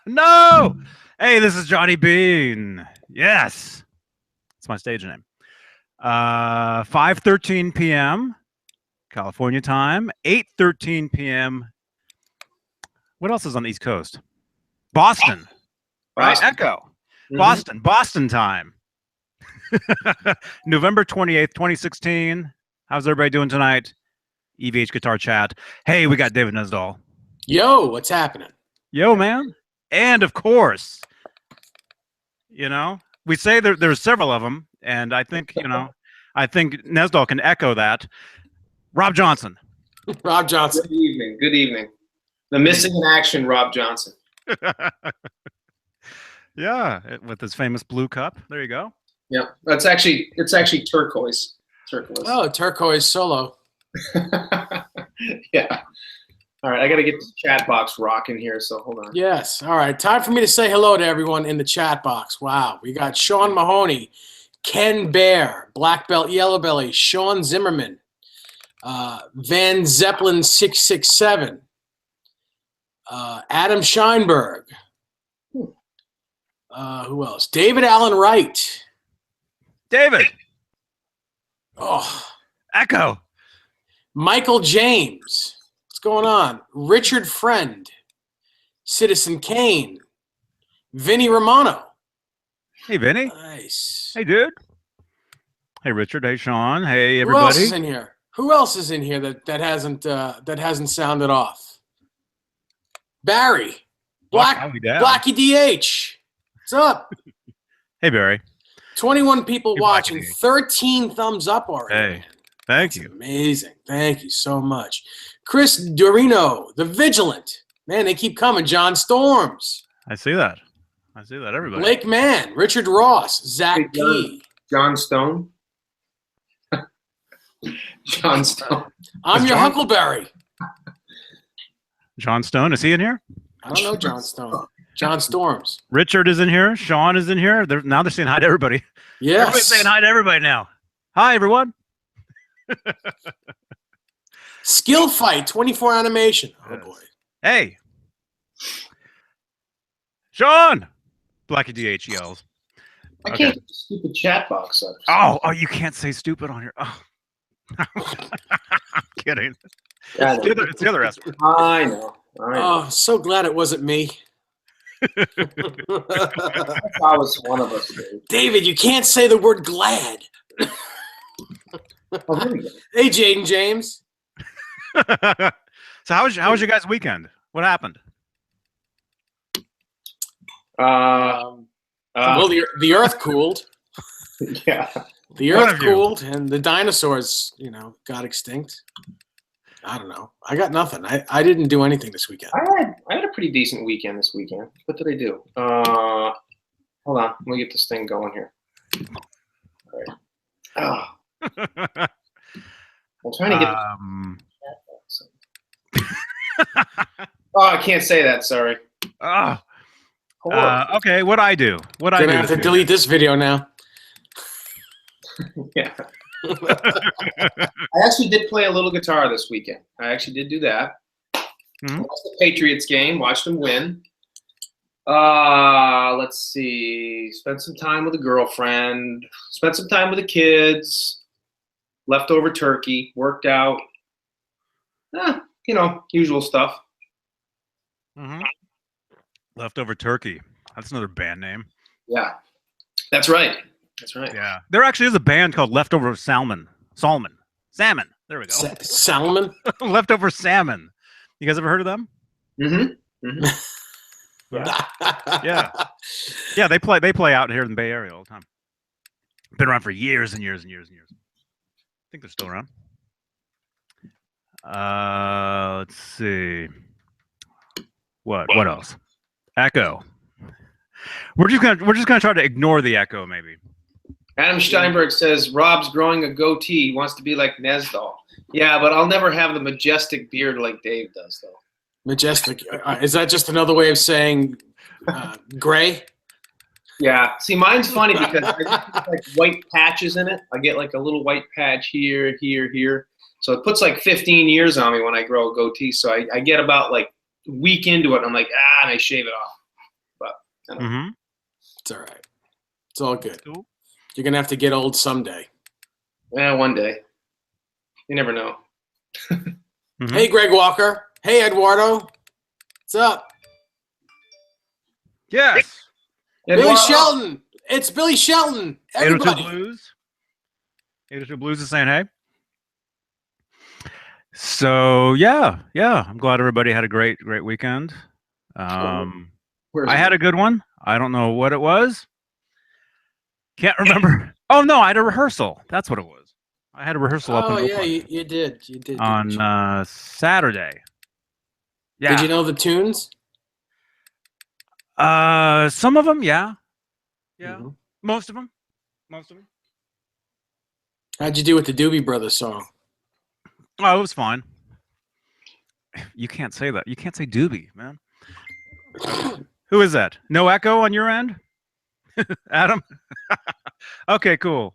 No! Hey, this is Johnny Beane. Yes. It's my stage name. 5:13 p.m. California time. 8:13 p.m. What else is on the East Coast? Boston. Right? Boston. Echo. Boston. Boston time. November 28th, 2016. How's everybody doing tonight? EVH Guitar Chat. Hey, we got David Nesdall. Yo, what's happening? Yo, man. And of course, we say there's several of them, and I think, I think Nesdall can echo that. Rob Johnson. Rob Johnson. Good evening. Good evening. The missing in action, Rob Johnson. Yeah, with his famous blue cup. There you go. Yeah, it's actually turquoise. Turquoise. Oh, turquoise solo. Yeah. All right, I got to get the chat box rocking here, so hold on. Yes. All right, time for me to say hello to everyone in the chat box. Wow, we got Sean Mahoney, Ken Bear, Black Belt Yellow Belly, Sean Zimmerman, Van Zeppelin 667, Adam Scheinberg. Who else? David Allen Wright. David. Oh, Echo. Michael James. What's going on? Richard Friend, Citizen Kane, Vinny Romano. Hey, Vinny. Nice. Hey, dude. Hey, Richard. Hey, Sean. Hey, everybody. Who else is in here? Who else is in here that hasn't sounded off? Barry. Blackie DH. What's up? Hey, Barry. 21 people Hey, watching. Blackie. 13 thumbs up already. Hey, thank That's you. amazing. Thank you so much. Chris Dorino, The Vigilant. Man, they keep coming. John Storms. I see that. Everybody. Blake Mann. Richard Ross. Zach P. John Stone. John Stone. I'm your Huckleberry. John Stone, is he in here? I don't know John Stone. John Storms. Richard is in here. Sean is in here. Now they're saying hi to everybody. Yes. Everybody's saying hi to everybody now. Hi, everyone. Skill Fight 24 animation. Oh boy. Hey. Sean. Blackie DH yells. I can't get the stupid chat box up. Oh, you can't say stupid on here. Oh. I'm kidding. It's the other S word. I know. Oh, so glad it wasn't me. I was one of us. David, you can't say the word glad. Oh, there we go. Hey, Jaden James. So how was your guys' weekend? What happened? Well, the Earth cooled. Yeah. The Earth cooled, and the dinosaurs, got extinct. I don't know. I got nothing. I didn't do anything this weekend. I had a pretty decent weekend this weekend. What did I do? Hold on. Let me get this thing going here. All right. Oh. I'm trying to get Oh, I can't say that. Sorry. Okay, what'd I do? Gonna have to delete this video now. Yeah. I actually did play a little guitar this weekend. I actually did do that. Mm-hmm. Watched the Patriots game, watched them win. Let's see. Spent some time with a girlfriend. Spent some time with the kids. Leftover turkey. Worked out. Usual stuff. Mm-hmm. Leftover Turkey. That's another band name. Yeah. That's right. That's right. Yeah. There actually is a band called Leftover Salmon. Salmon. There we go. Salmon? Leftover Salmon. You guys ever heard of them? Mm-hmm. Mm-hmm. Yeah. Yeah, they play out here in the Bay Area all the time. Been around for years and years and years and years. I think they're still around. Let's see. What else? Echo. We're just gonna try to ignore the echo, maybe. Adam Steinberg says Rob's growing a goatee. He wants to be like Nesdall. Yeah, but I'll never have the majestic beard like Dave does, though. Majestic. Is that just another way of saying gray? Yeah. See, mine's funny because I get like white patches in it. I get like a little white patch here, here, here. So it puts like 15 years on me when I grow a goatee. So I get about like a week into it, and I'm like, and I shave it off. Mm-hmm. It's all right. It's all good. Cool. You're gonna have to get old someday. Yeah, one day. You never know. Mm-hmm. Hey, Greg Walker. Hey, Eduardo. What's up? Yes. Billy Eduardo. Shelton. It's Billy Shelton. 802 Everybody. Blues. 802 Blues is saying hey. So yeah, I'm glad everybody had a great weekend. Where's I it? had a good one. I don't know what it was. Can't remember. Oh no, I had a rehearsal. That's what it was. I had a rehearsal up in Oh, yeah, Oakland you did. You did. on Saturday. Yeah. Did you know the tunes? Some of them, yeah. Mhm. Most of them. How'd you do with the Doobie Brothers song? Oh, it was fine. You can't say that. You can't say doobie, man. Who is that? No echo on your end? Adam? Okay, cool.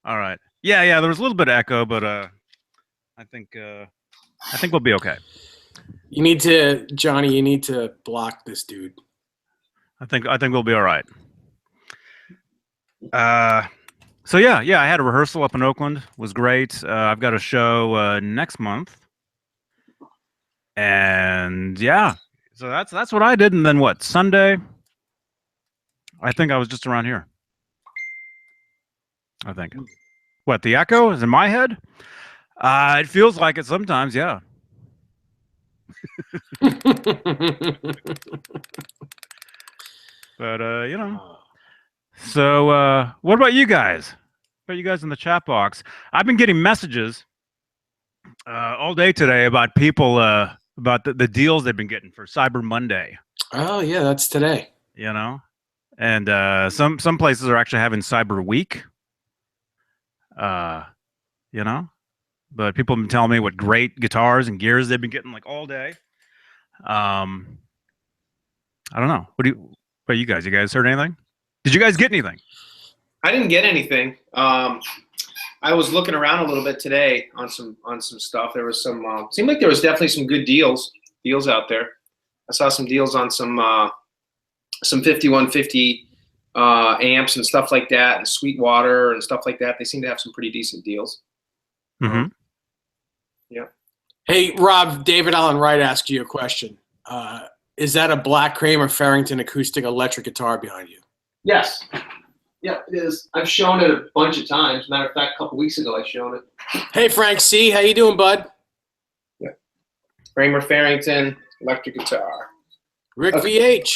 All right. Yeah, there was a little bit of echo, but I think we'll be okay. You need to, Johnny, you need to block this dude. I think we'll be all right. So yeah, I had a rehearsal up in Oakland. It was great. I've got a show next month. And yeah. So that's what I did, and then what? Sunday? I think I was just around here. I think. What, the echo is in my head? It feels like it sometimes, yeah. But you know. So what about you guys? What about you guys in the chat box? I've been getting messages all day today about people about the deals they've been getting for Cyber Monday. Oh, yeah, that's today. You know, and some places are actually having Cyber Week. You know, but people have been telling me what great guitars and gears they've been getting like all day. I don't know. What about you guys? You guys heard anything? Did you guys get anything? I didn't get anything. I was looking around a little bit today on some stuff. There was some seemed like there was definitely some good deals out there. I saw some deals on some 5150 amps and stuff like that, and Sweetwater and stuff like that. They seem to have some pretty decent deals. Mm-hmm. Yeah. Hey, Rob, David Allen Wright asked you a question. Is that a Black Kramer Farrington acoustic electric guitar behind you? Yes. Yeah, it is. I've shown it a bunch of times. Matter of fact, a couple weeks ago I showed it. Hey, Frank C., how you doing, bud? Yeah. Kramer Farrington electric guitar. Rick Okay. VH.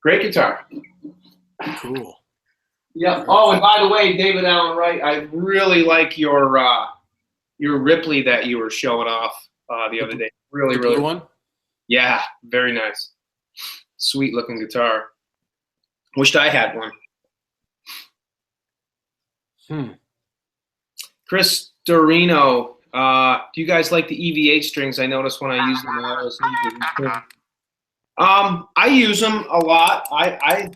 Great guitar. Cool. Yeah. Oh, and by the way, David Allen Wright, I really like your Ripley that you were showing off the other day. Really, The really. blue one? Yeah, very nice. Sweet looking guitar. Wished I had one. Chris Dorino, do you guys like the EVH strings? I noticed when I use them. I use them a lot. I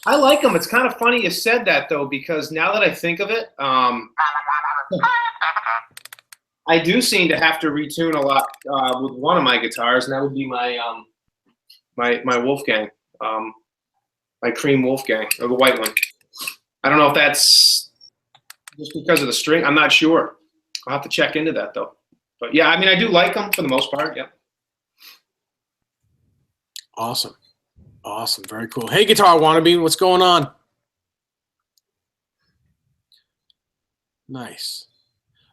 like them. It's kind of funny you said that though, because now that I think of it, I do seem to have to retune a lot with one of my guitars, and that would be my my Wolfgang, my cream Wolfgang, or the white one. I don't know if that's just because of the string. I'm not sure. I'll have to check into that though. But yeah, I mean, I do like them for the most part. Yeah. Awesome. Awesome. Very cool. Hey, Guitar Wannabe, what's going on? Nice.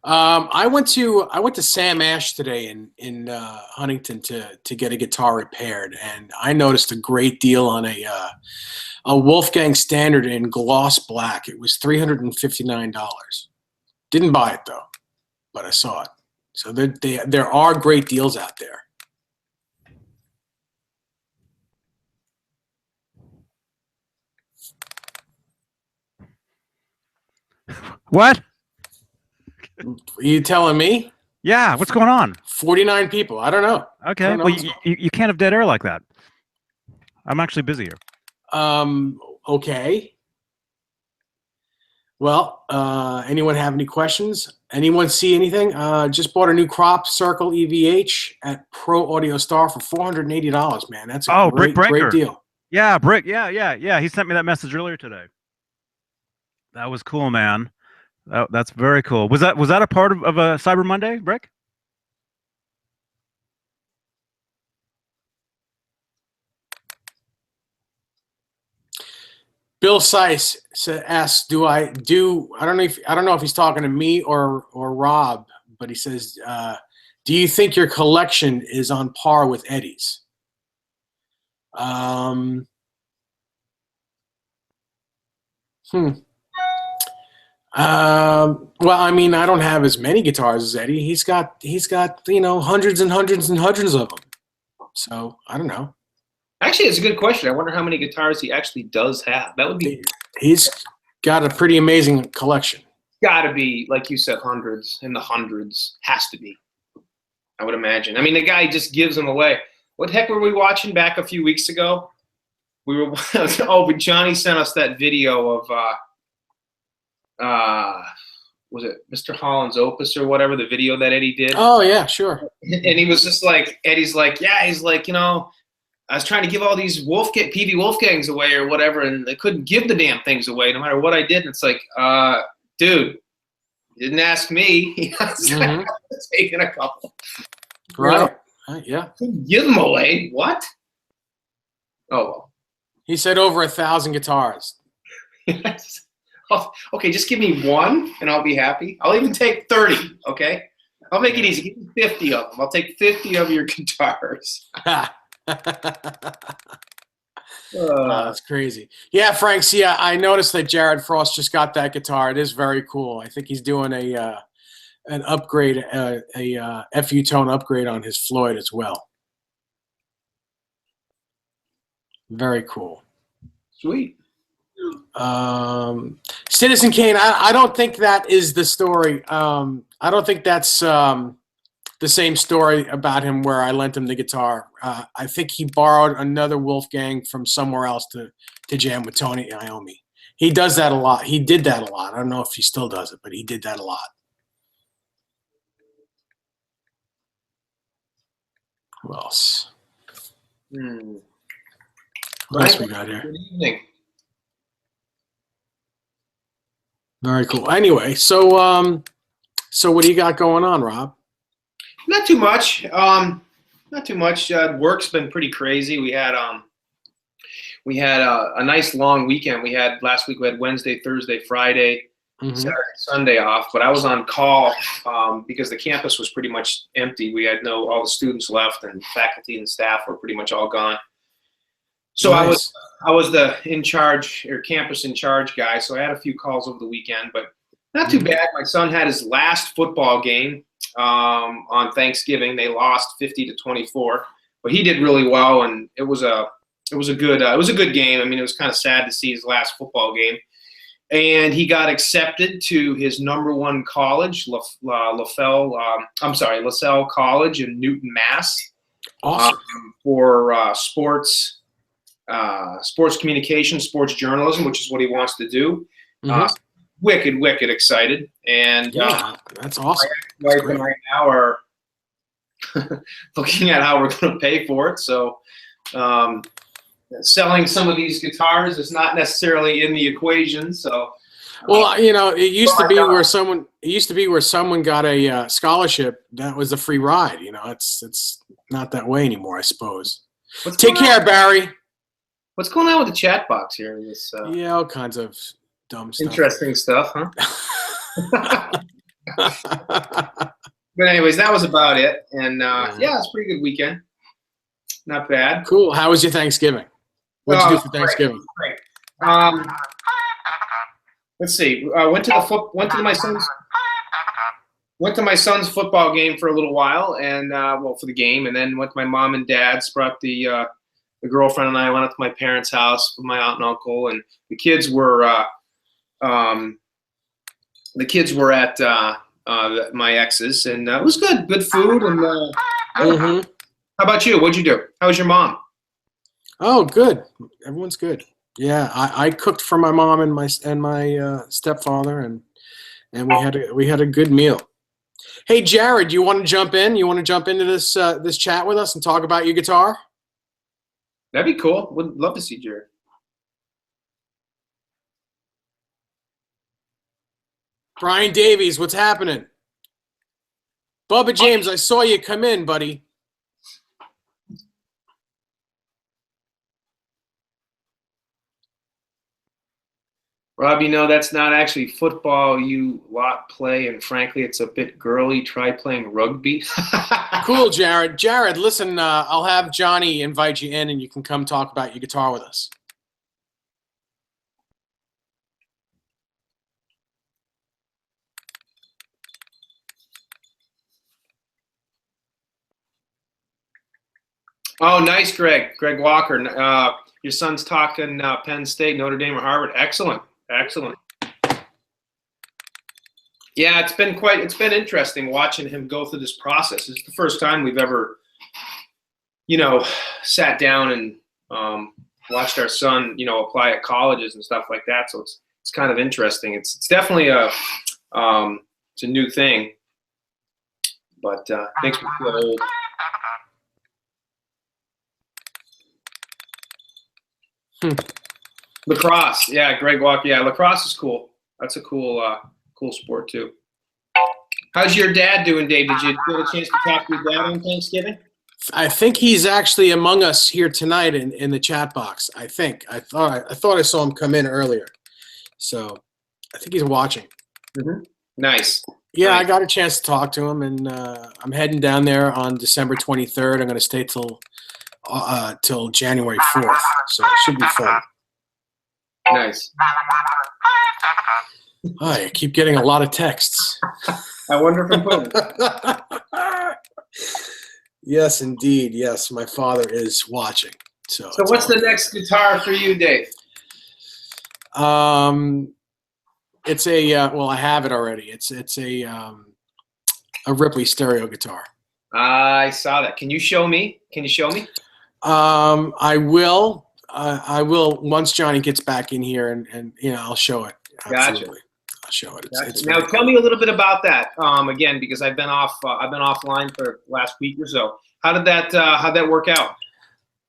I went to Sam Ash today in Huntington to get a guitar repaired, and I noticed a great deal on a Wolfgang Standard in gloss black. It was $359. Didn't buy it though, but I saw it. So there are great deals out there. What? Are you telling me? Yeah, what's going on? 49 people. I don't know. Okay, I don't know well, what's you can't have dead air like that. I'm actually busy here. Okay. Well, anyone have any questions? Anyone see anything? Just bought a new crop circle EVH at Pro Audio Star for $480, man. That's a Oh, Brick great Breaker. deal. Yeah, Brick. Yeah. He sent me that message earlier today. That was cool, man. That's very cool. Was that a part of a Cyber Monday, Brick? Bill Seiss asks, I don't know if he's talking to me or Rob, but he says, do you think your collection is on par with Eddie's? Well, I mean, I don't have as many guitars as Eddie. He's got hundreds and hundreds and hundreds of them. So I don't know. Actually, it's a good question. I wonder how many guitars he actually does have. That would be. He's got a pretty amazing collection. Got to be, like you said, hundreds in the hundreds. Has to be. I would imagine. I mean, the guy just gives them away. What the heck were we watching back a few weeks ago? We were. But Johnny sent us that video of. Was it Mr. Holland's Opus or whatever, the video that Eddie did? Oh yeah, sure. And he was just like, Eddie's like, yeah, he's like, I was trying to give all these PV Wolfgangs away or whatever, and they couldn't give the damn things away no matter what I did. And it's like, dude, you didn't ask me. Mm-hmm. Taking a couple. Right. Yeah. Give them away. What? Oh, well. He said over 1,000 guitars. Oh, okay, just give me one, and I'll be happy. I'll even take 30, okay? I'll make it easy. Give me 50 of them. I'll take 50 of your guitars. That's crazy. Yeah, Frank. See, I noticed that Jared Frost just got that guitar. It is very cool. I think he's doing an upgrade, a FU tone upgrade on his Floyd as well. Very cool. Sweet. Citizen Kane, I don't think that is the story. I don't think that's the same story about him where I lent him the guitar. I think he borrowed another Wolfgang from somewhere else to jam with Tony Iommi. He does that a lot. He did that a lot. I don't know if he still does it, but he did that a lot. Who else? What else we got here? Good evening. Very cool. Anyway, so what do you got going on, Rob? Not too much. Not too much. Work's been pretty crazy. We had a nice long weekend. Last week we had Wednesday, Thursday, Friday, Saturday, Sunday off. But I was on call because the campus was pretty much empty. We had all the students left, and faculty and staff were pretty much all gone. So nice. I was the campus in charge guy. So I had a few calls over the weekend, but not too bad. My son had his last football game on Thanksgiving. They lost 50-24, but he did really well, and it was a good game. I mean, it was kind of sad to see his last football game, and he got accepted to his *1 college, LaSalle College in Newton, Mass. Awesome. For sports communication, sports journalism, which is what he wants to do. Wicked excited, and that's awesome. My wife and I now are looking at how we're going to pay for it. So, selling some of these guitars is not necessarily in the equation. So, well, it used to be where someone got a scholarship. That was a free ride. It's not that way anymore, I suppose. Take care, Barry. What's going on with the chat box here? Yeah, all kinds of dumb stuff. Interesting stuff, huh? But anyways, that was about it. And it's a pretty good weekend. Not bad. Cool. How was your Thanksgiving? What did you do for Thanksgiving? Great. Let's see. Went to my son's football game for a little while, and for the game, and then went to my mom and dad's. Brought the girlfriend and I went up to my parents' house with my aunt and uncle, and the kids were at my ex's, and it was good. Good food, and How about you? What'd you do? How was your mom? Oh, good. Everyone's good. Yeah, I cooked for my mom and my stepfather, and we had a good meal. Hey, Jared, you want to jump in? You want to jump into this chat with us and talk about your guitar? That'd be cool. Would love to see Jared. Brian Davies, what's happening? Bubba James, I saw you come in, buddy. Rob, you know that's not actually football you lot play, and frankly, it's a bit girly. Try playing rugby. Cool, Jared. Jared, listen, I'll have Johnny invite you in, and you can come talk about your guitar with us. Oh, nice, Greg. Greg Walker. Your son's talking Penn State, Notre Dame, or Harvard. Excellent, excellent. Yeah, it's been interesting watching him go through this process. It's the first time we've ever, sat down and watched our son, apply at colleges and stuff like that. So it's kind of interesting. It's definitely it's a new thing, but makes me feel old. Lacrosse, yeah, Greg Walker. Yeah, lacrosse is cool. That's a cool sport too. How's your dad doing, Dave? Did you get a chance to talk to your dad on Thanksgiving? I think he's actually among us here tonight in the chat box. I think. I thought I saw him come in earlier, so I think he's watching. Mm-hmm. Nice. Yeah, nice. I got a chance to talk to him, and I'm heading down there on December 23rd. I'm going to stay till January 4th, so it should be fun. Nice. I keep getting a lot of texts. I wonder if I'm Yes, indeed. Yes, my father is watching. So what's the next guitar for you, Dave? It's a well, I have it already. It's a Ripley stereo guitar. I saw that. Can you show me? I will. I will once Johnny gets back in here, and I'll show it. Absolutely. Gotcha. I'll show it. Gotcha. Now tell me a little bit about that. Again, because I've been offline for last week or so. How'd that work out?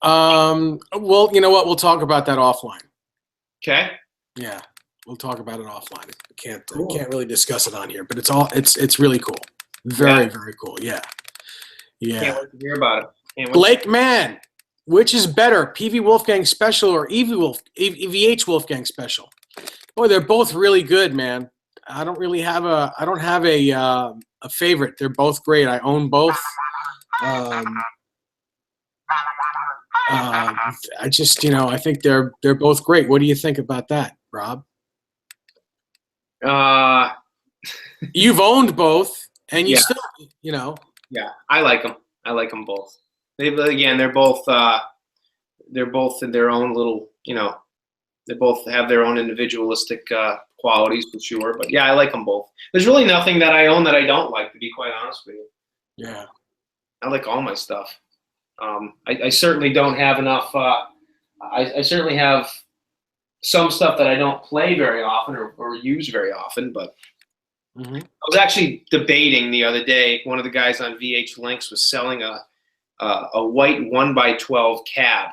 Well, you know what? We'll talk about that offline. Okay. Yeah, we'll talk about it offline. Can't really discuss it on here, but it's really cool. Very cool. Yeah. Can't wait to hear about it. Blake Mann, which is better, PV Wolfgang Special or EVH Wolfgang Special? Boy, they're both really good, man. I don't have a favorite. They're both great. I own both. I just, I think they're both great. What do you think about that, Rob? You've owned both, and you still, Yeah, I like them. I like them both. They're both in their own little, they both have their own individualistic qualities for sure. But yeah, I like them both. There's really nothing that I own that I don't like, to be quite honest with you. Yeah. I like all my stuff. I certainly don't have enough. I certainly have some stuff that I don't play very often or use very often. But I was actually debating the other day. One of the guys on VH Links was selling a white 1x12 cab.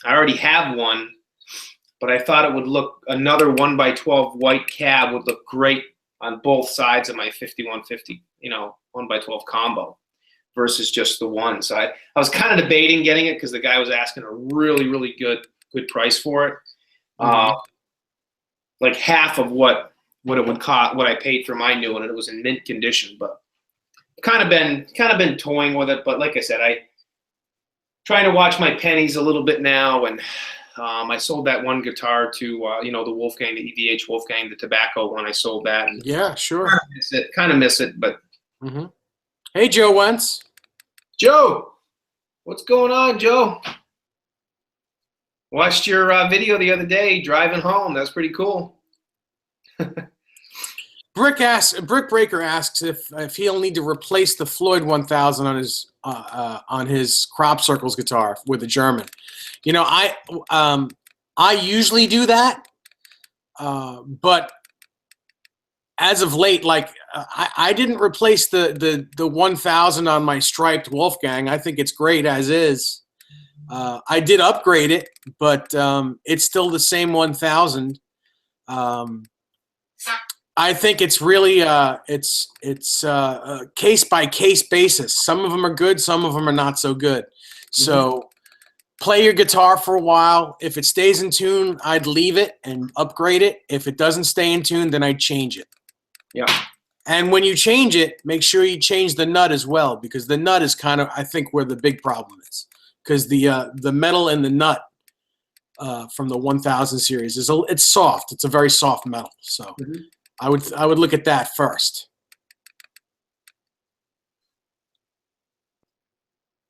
I already have one, but I thought it would look, another 1x12 white cab would look great on both sides of my 5150, 1x12 combo versus just the one. So I was kind of debating getting it because the guy was asking a really, really good price for it. Like half of what it would cost, what I paid for my new one, and it was in mint condition. But kind of been toying with it. But like I said, I trying to watch my pennies a little bit now, and I sold that one guitar to the Wolfgang, the EVH Wolfgang, the tobacco one. I sold that. And yeah, sure. Kind of miss it, but. Hey, Joe Wentz. Joe, what's going on, Joe? Watched your video the other day driving home. That's pretty cool. Brick Breaker asks if he'll need to replace the Floyd 1000 on his Crop Circles guitar with a German. I usually do that, but as of late, like I didn't replace the 1000 on my striped Wolfgang. I think it's great as is. I did upgrade it, but it's still the same 1000. I think it's really it's case by case basis. Some of them are good, some of them are not so good. So play your guitar for a while. If it stays in tune, I'd leave it and upgrade it. If it doesn't stay in tune, then I'd change it. Yeah. And when you change it, make sure you change the nut as well, because the nut is kind of, I think, where the big problem is. Because the metal in the nut from the 1000 series it's soft. It's a very soft metal. So I would look at that first.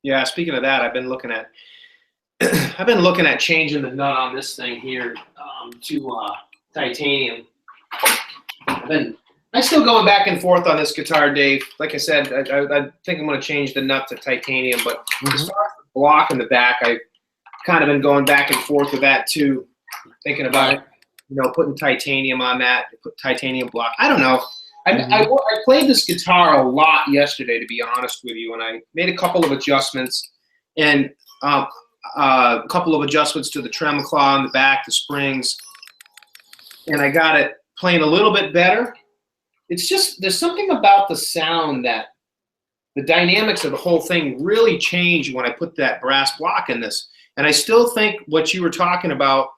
Yeah. Speaking of that, I've been looking at changing the nut on this thing here to titanium. I'm still going back and forth on this guitar, Dave. Like I said, I think I'm going to change the nut to titanium, but as far as the block in the back, I've kind of been going back and forth with that too, thinking about putting titanium on that, put titanium block. I don't know. I played this guitar a lot yesterday, to be honest with you, and I made a couple of adjustments, and a couple of adjustments to the trem claw in the back, the springs, and I got it playing a little bit better. It's just, there's something about the sound that the dynamics of the whole thing really changed when I put that brass block in this. And I still think what you were talking about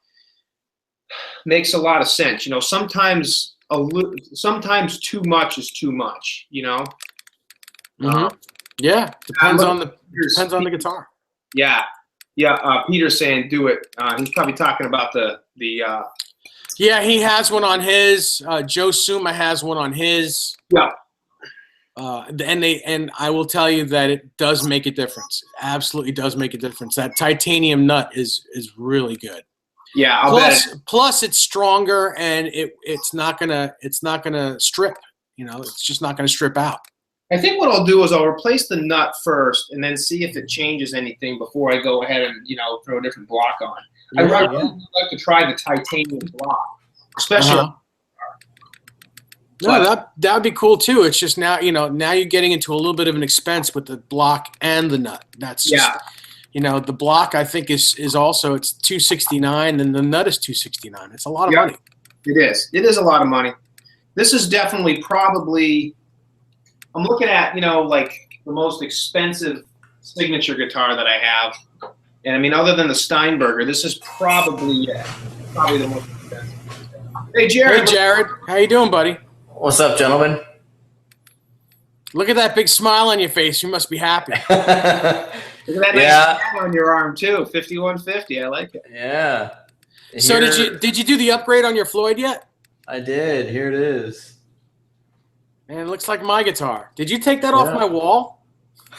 makes a lot of sense. Sometimes too much is too much, Yeah, depends on the guitar. Yeah. Peter's saying do it. He's probably talking about the Yeah, he has one on his. Joe Suma has one on his. Yeah. And I will tell you that it does make a difference. It absolutely does make a difference. That titanium nut is really good. Yeah, plus it's stronger, and it's not gonna strip. It's just not gonna strip out. I think what I'll do is I'll replace the nut first, and then see if it changes anything before I go ahead and throw a different block on. I really would like to try the titanium block, especially. No, that would be cool too. It's just now you're getting into a little bit of an expense with the block and the nut. That's just the block I think is also, it's $269 and the nut is $269. It's a lot of money. It is. It is a lot of money. This is definitely probably, I'm looking at like the most expensive signature guitar that I have. And I mean, other than the Steinberger, this is probably the most expensive. Hey, Jared. Hey, Jared. How you doing, buddy? What's up, gentlemen? Look at that big smile on your face. You must be happy. Look at that nice smile on your arm too. 5150. I like it. Yeah. So did you do the upgrade on your Floyd yet? I did. Here it is. Man, it looks like my guitar. Did you take that off my wall?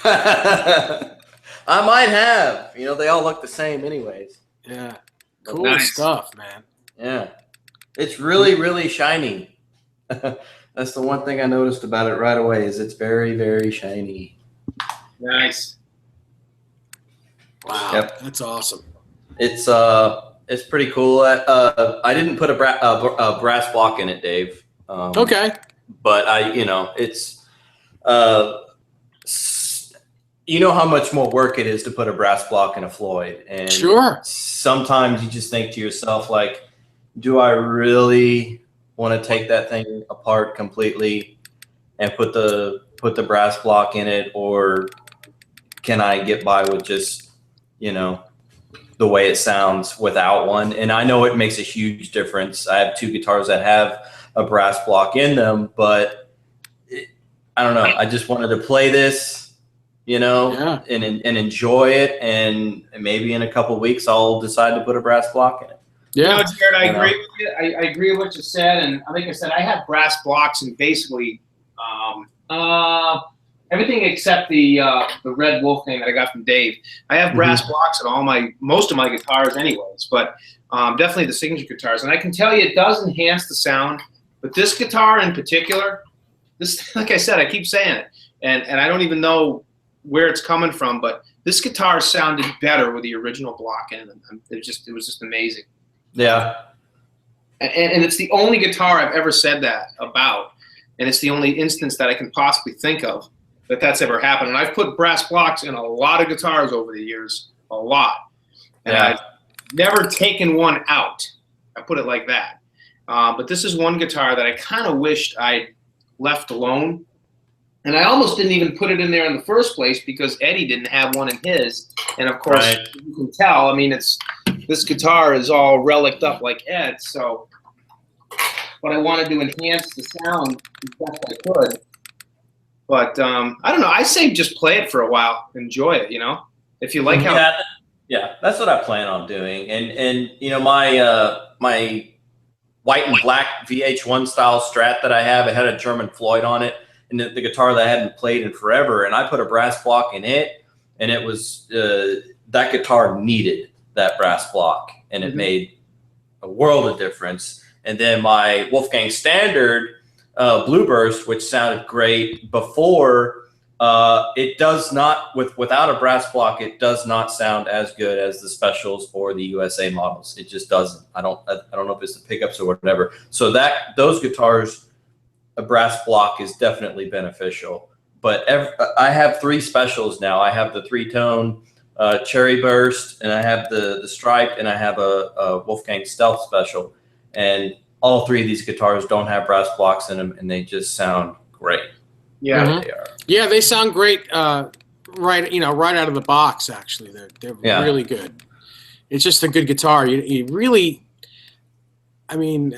I might have. They all look the same anyways. Yeah. Cool stuff, man. Yeah. It's really, really shiny. That's the one thing I noticed about it right away, is it's very, very shiny. Nice. Wow. Yep. That's awesome. It's pretty cool. I didn't put a brass block in it, Dave. Okay. But it's how much more work it is to put a brass block in a Floyd. And sure. Sometimes you just think to yourself, like, do I really want to take that thing apart completely and put the brass block in it, or can I get by with just, the way it sounds without one? And I know it makes a huge difference. I have two guitars that have a brass block in them, but I don't know. I just wanted to play this, and enjoy it. And maybe in a couple of weeks, I'll decide to put a brass block in it. Yeah, Jared, I agree with you. I agree with what you said. And like I said, I have brass blocks in basically everything except the red Wolfgang that I got from Dave. I have brass blocks in most of my guitars anyways, but definitely the signature guitars. And I can tell you it does enhance the sound, but this guitar in particular, this, like I said, I keep saying it, and I don't even know where it's coming from, but this guitar sounded better with the original block in it. It was just amazing. Yeah. And it's the only guitar I've ever said that about, and it's the only instance that I can possibly think of that that's ever happened. And I've put brass blocks in a lot of guitars over the years, a lot, and Yeah. I've never taken one out. I put it like that. But this is one guitar that I kind of wished I'd left alone. And I almost didn't even put it in there in the first place because Eddie didn't have one in his. And of course, Right. you can tell, I mean, this guitar is all relicked up like Ed. So, but I wanted to enhance the sound as best I could. But I don't know. I say just play it for a while. Enjoy it, you know? If you like how... Yeah, that's what I plan on doing. And you know, my my white and black VH1 style Strat that I have, it had a German Floyd on it, and the guitar that I hadn't played in forever, and I put a brass block in it, and it was that guitar needed that brass block, and it made a world of difference. And then my Wolfgang Standard Blueburst, which sounded great before, it does not, without a brass block, it does not sound as good as the Specials or the USA models. It just doesn't. I don't know if it's the pickups or whatever. So those guitars, a brass block is definitely beneficial. But I have 3 Specials now. I have the 3-tone Cherry Burst, and I have the Striped, and I have a Wolfgang Stealth Special. And all 3 of these guitars don't have brass blocks in them, and they just sound great. Yeah. They are. Yeah, they sound great. Right out of the box. Actually, they're really good. It's just a good guitar. You really, I mean,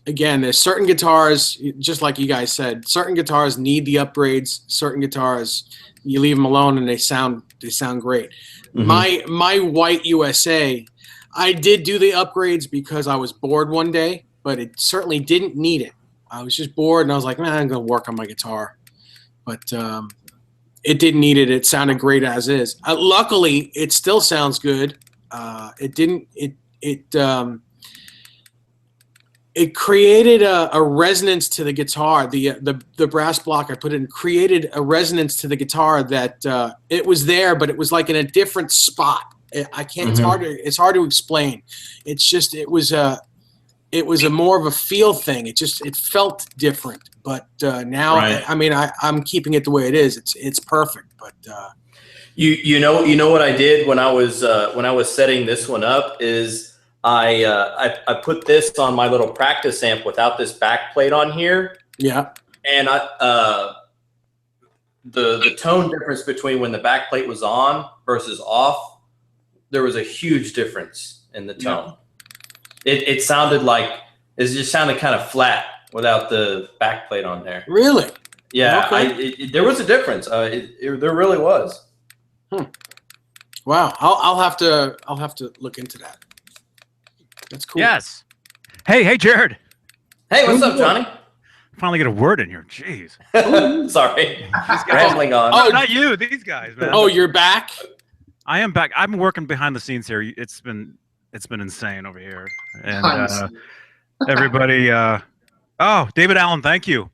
again, there's certain guitars, just like you guys said, certain guitars need the upgrades. Certain guitars, you leave them alone and they sound great. Mm-hmm. My white USA, I did do the upgrades because I was bored one day, but it certainly didn't need it. I was just bored, and I was like, man, I'm going to work on my guitar. But it didn't need it. It sounded great as is. Luckily, it still sounds good. It created a resonance to the guitar. The brass block I put in created a resonance to the guitar that it was there, but it was like in a different spot. I can't. It's hard to explain. It's just it was a more of a feel thing. It felt different. But now, Right. I mean, I'm keeping it the way it is. It's perfect. But you know what I did when I was setting this one up is I put this on my little practice amp without this back plate on here. Yeah. And the tone difference between when the back plate was on versus off, there was a huge difference in the tone. Yeah. It sounded like it just sounded kind of flat without the back plate on there. Really? Yeah. Okay. There was a difference. There really was. Wow. I'll have to look into that. That's cool. Yes. Hey, Jared. Hey, what's up, Johnny? Finally get a word in here. Jeez. Sorry. Rambling on. Oh, not you. These guys, man. Oh, you're back? I am back. I'm working behind the scenes here. It's been insane over here, and everybody. David Allen, thank you.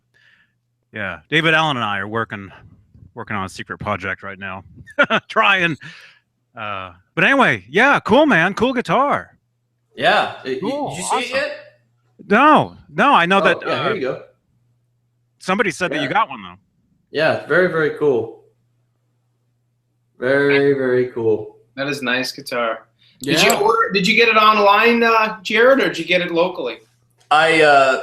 Yeah, David Allen and I are working on a secret project right now, trying. But anyway, yeah, cool, man, cool guitar. Yeah, Cool, did you see it yet? No, I know that. Yeah, here you go. Somebody said that you got one though. Yeah, very, very cool. Very, very cool. That is nice guitar. Yeah. Did you get it online, Jared, or did you get it locally? I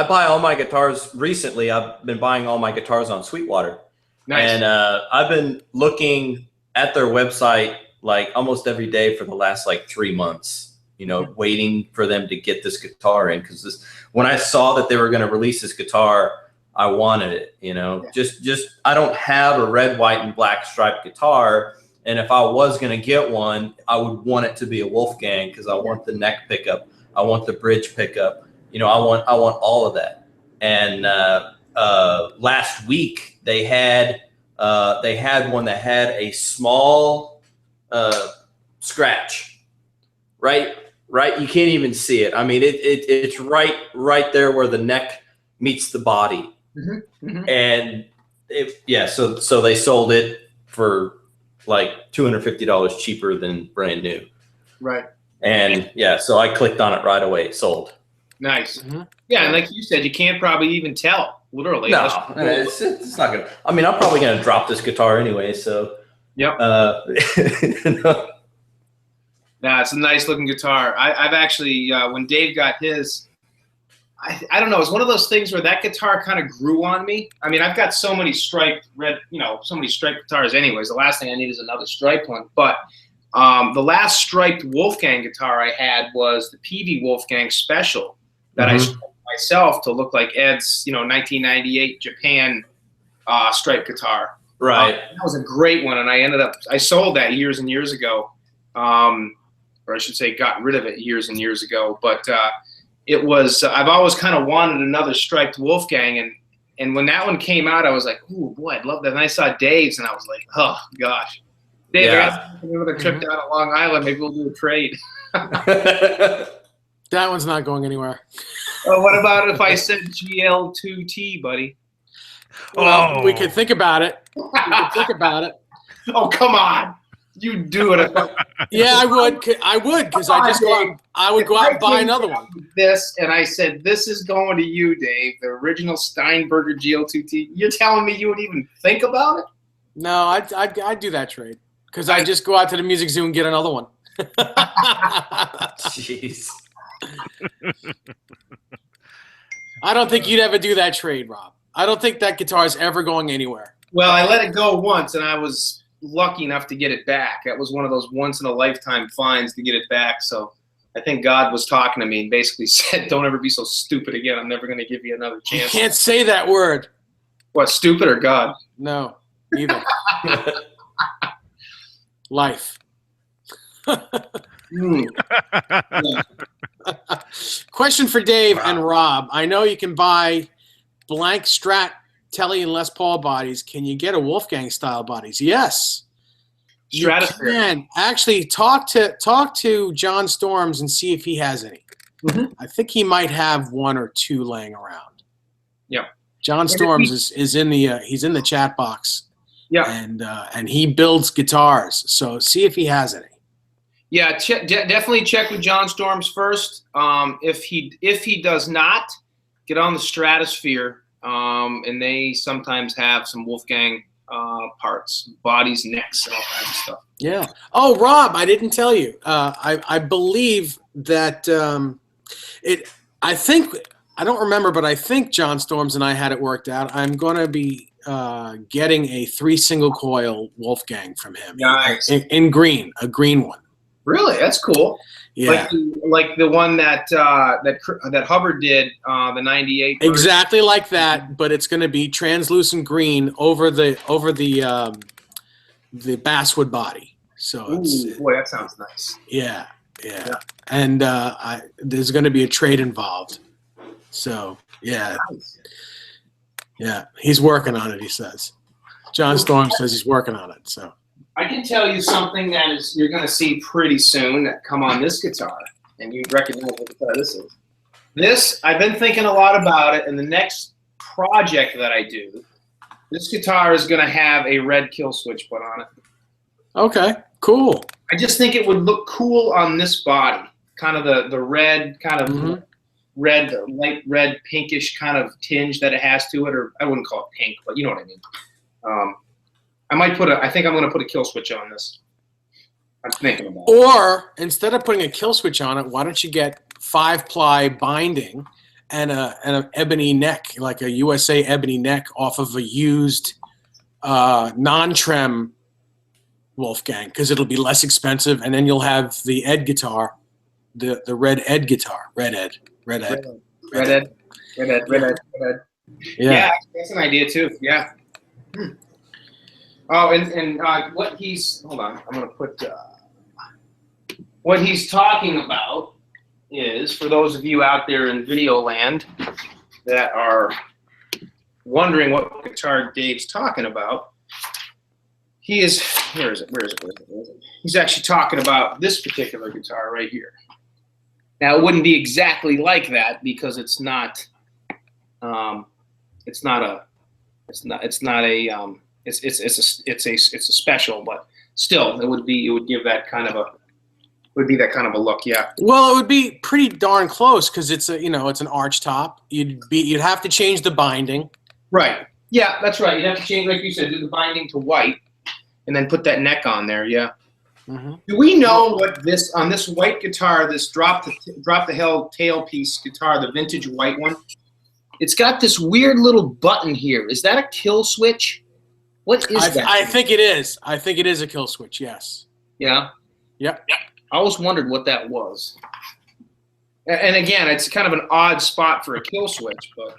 buy all my guitars recently. I've been buying all my guitars on Sweetwater. Nice. And I've been looking at their website like almost every day for the last like 3 months, waiting for them to get this guitar in. Because when I saw that they were going to release this guitar, I wanted it, just I don't have a red, white, and black striped guitar. And if I was going to get one, I would want it to be a Wolfgang because I want the neck pickup. I want the bridge pickup. I want all of that. And last week they had one that had a small scratch. Right. You can't even see it. I mean, it's right there where the neck meets the body. Mm-hmm. Mm-hmm. And so they sold it for like $250 cheaper than brand new. Right. And yeah, so I clicked on it right away. Sold. Nice. Mhm. Yeah, and like you said, you can't probably even tell, literally. No, unless- it's not gonna. I mean, I'm probably gonna drop this guitar anyway. So. Yep. No. Nah, it's a nice looking guitar. I've actually, when Dave got his, I don't know, it's one of those things where that guitar kind of grew on me. I mean, I've got so many striped so many striped guitars anyways. The last thing I need is another striped one. But the last striped Wolfgang guitar I had was the PV Wolfgang Special that I striped myself to look like Ed's, 1998 Japan striped guitar. Right. That was a great one, and I sold that years and years ago. Or I should say got rid of it years and years ago. But it was, I've always kind of wanted another striped Wolfgang, and when that one came out, I was like, ooh, boy, I'd love that. And I saw Dave's, and I was like, oh, gosh. Dave, I got to take another trip down to Long Island. Maybe we'll do a trade. That one's not going anywhere. Oh, what about if I said GL2T, buddy? Well, we Oh. could think about it. We could think about it. Oh, come on. You do it. Yeah, I would. I would, because I would go out and buy another one. This, and I said, this is going to you, Dave, the original Steinberger GL2T. You're telling me you would even think about it? No, I'd do that trade, because I just go out to the Music Zoo and get another one. Jeez. I don't think you'd ever do that trade, Rob. I don't think that guitar is ever going anywhere. Well, I let it go once, and I was lucky enough to get it back. That was one of those once-in-a-lifetime finds to get it back. So I think God was talking to me and basically said, don't ever be so stupid again. I'm never going to give you another You chance. can't say that word. What, stupid or God? No, neither. Life. Hmm. Question for Dave and Rob. I know you can buy blank Strat, Telly, and Les Paul bodies. Can you get a Wolfgang style bodies? Yes. You Stratosphere. can. Actually, talk to John Storms and see if he has any. Mhm. I think he might have one or two laying around. Yep. John Storms is in the he's in the chat box. Yeah. And he builds guitars. So see if he has any. Yeah, definitely check with John Storms first. If he does not, get on the Stratosphere, and they sometimes have some Wolfgang parts, bodies, necks, and all kinds of stuff. Yeah. Oh, Rob, I didn't tell you. I believe that I don't remember, but I think John Storms and I had it worked out. I'm going to be getting a 3 single coil Wolfgang from him. Nice. In green, a green one. Really, that's cool. Yeah. Like the one that Hubbard did, the '98. Exactly like that, but it's going to be translucent green over the basswood body. So Ooh, boy, that sounds nice. yeah. And there's going to be a trade involved. So yeah, Nice. yeah, he's working on it. He says. John Storm says he's working on it. So I can tell you something that is you're going to see pretty soon that come on this guitar, and you'd recognize what guitar this is. This, I've been thinking a lot about it, and the next project that I do, this guitar is going to have a red kill switch put on it. okay, cool. I just think it would look cool on this body, kind of the red, kind of Mhm. red, light red, pinkish kind of tinge that it has to it, or I wouldn't call it pink, but you know what I mean. I think I'm going to put a kill switch on this. I'm thinking about it. Or instead of putting a kill switch on it, why don't you get 5-ply binding and an ebony neck, like a USA ebony neck off of a used non-trem Wolfgang, because it'll be less expensive, and then you'll have the Ed guitar, the red Ed guitar, red Ed. Red Ed. Yeah, that's an idea too. Yeah. Oh, and what he's hold on, I'm gonna put what he's talking about is, for those of you out there in video land that are wondering what guitar Dave's talking about, he is where is it? He's actually talking about this particular guitar right here. Now, it wouldn't be exactly like that because it's not a special, but still it would give that kind of would be that kind of a look. Yeah. Well, it would be pretty darn close because it's a it's an arch top. You'd have to change the binding. Right. Yeah, that's right. You'd have to change, like you said, do the binding to white, and then put that neck on there. Yeah. Mm-hmm. Do we know what on this white guitar, this drop the hell tailpiece guitar, the vintage white one? It's got this weird little button here. Is that a kill switch? What is that? I think it is. I think it is a kill switch. Yes. Yeah. Yep. I always wondered what that was. And again, it's kind of an odd spot for a kill switch, but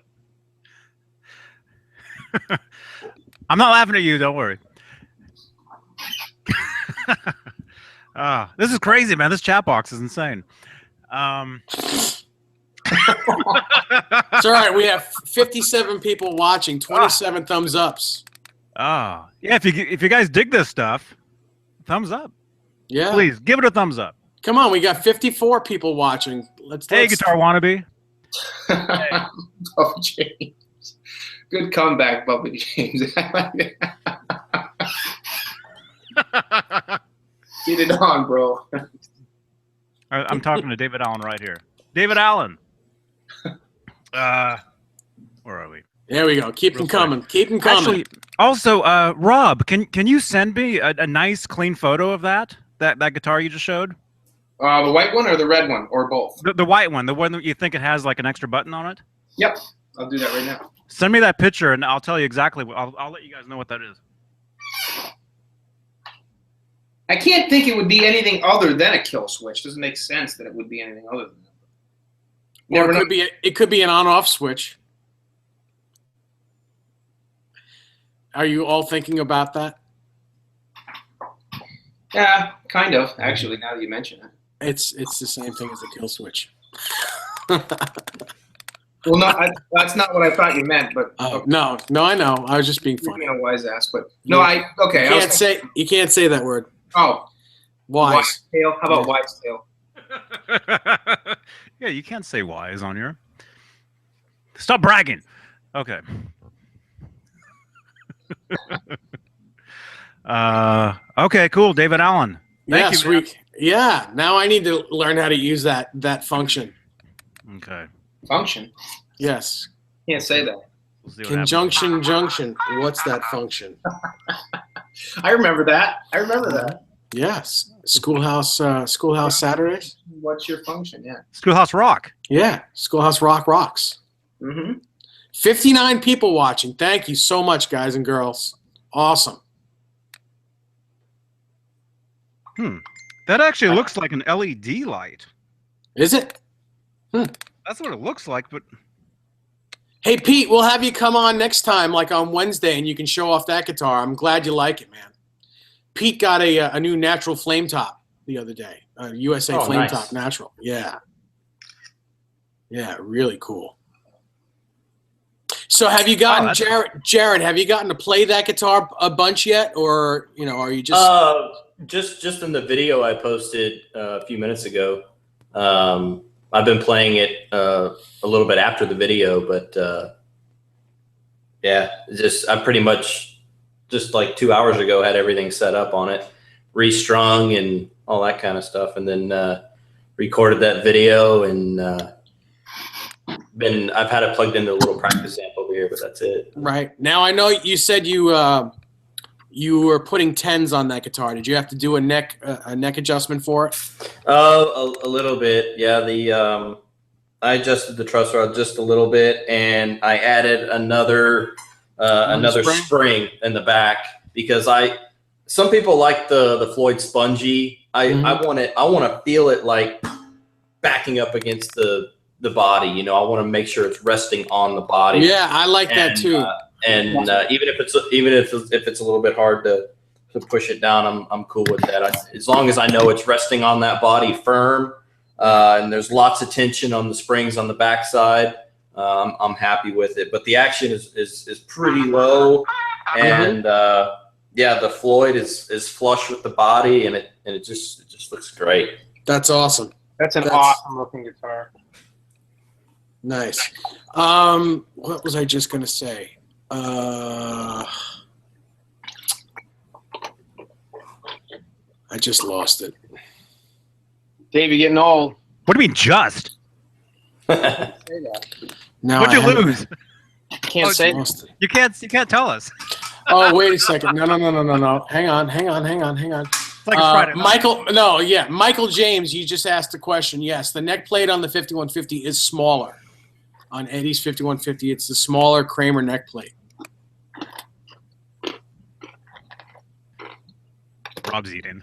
I'm not laughing at you. Don't worry. This is crazy, man. This chat box is insane. It's all right. We have 57 people watching, 27 thumbs ups. Yeah. If you guys dig this stuff, thumbs up. Yeah. Please give it a thumbs up. Come on, we got 54 people watching. Hey, Guitar Wannabe. Bubba James. Good comeback, Bubba James. Get it on, bro. I'm talking to David Allen right here. David Allen. Where are we? There we go. Keep them coming. Keep them coming. Actually, also, Rob, can you send me a nice, clean photo of that guitar you just showed? The white one or the red one, or both? The white one, the one that you think it has like an extra button on it? Yep. I'll do that right now. Send me that picture, and I'll tell you exactly. I'll let you guys know what that is. I can't think it would be anything other than a kill switch. Doesn't make sense that it would be anything other than that. Or it could be an on-off switch. Are you all thinking about that? Yeah, kind of. Actually, now that you mention it. It's the same thing as a kill switch. Well, no, that's not what I thought you meant. But okay. No, I know. I was just being You're funny. being a wise ass, but no, okay. You can't say that word. Oh, Wise. tail. How about wise tail? Yeah, you can't say wise on here. Stop bragging. Okay. Okay, cool. David Allen. Thank you. Man. Yeah. Now I need to learn how to use that function. Okay. Function. Yes. Can't say that. We'll see what Conjunction junction. What's that function? I remember that. Yes. Schoolhouse Saturdays. What's your function? Yeah. Schoolhouse Rock. Yeah. Schoolhouse Rock rocks. Mm-hmm. 59 people watching. Thank you so much, guys and girls. Awesome. That actually looks like an LED light. Is it? That's what it looks like, but Hey, Pete, we'll have you come on next time, like on Wednesday, and you can show off that guitar. I'm glad you like it, man. Pete got a new natural flame top the other day. USA flame nice. top natural. Yeah. Yeah, really cool. So have you gotten, Jared, have you gotten to play that guitar a bunch yet? Or, are you just... Just in the video I posted a few minutes ago. I've been playing it a little bit after the video, but yeah, I pretty much just like 2 hours ago had everything set up on it, restrung and all that kind of stuff, and then recorded that video, and I've had it plugged into a little practice amp over here, but that's it. Right. Now I know you said you were putting 10s on that guitar. Did you have to do a neck adjustment for it? A little bit, yeah. I adjusted the truss rod just a little bit, and I added another spring in the back because some people like the Floyd spongy. I want to feel it like backing up against the body. I want to make sure it's resting on the body. Yeah, I like that too. Even if it's a little bit hard to push it down, I'm cool with that. As long as I know it's resting on that body firm, and there's lots of tension on the springs on the backside, I'm happy with it. But the action is pretty low, and yeah, the Floyd is flush with the body, and it just looks great. That's awesome. That's awesome looking guitar. Nice. What was I just gonna say? I just lost it. Dave, you're getting old. What do you mean just? Say that. No, What'd I you haven't. lose? Can't say that. Lost it. You can't tell us. Oh, wait a second. No. Hang on. It's like a Friday night. Michael James, you just asked a question. Yes, the neck plate on the 5150 is smaller. On Eddie's 5150, it's the smaller Kramer neck plate. Rob's eating.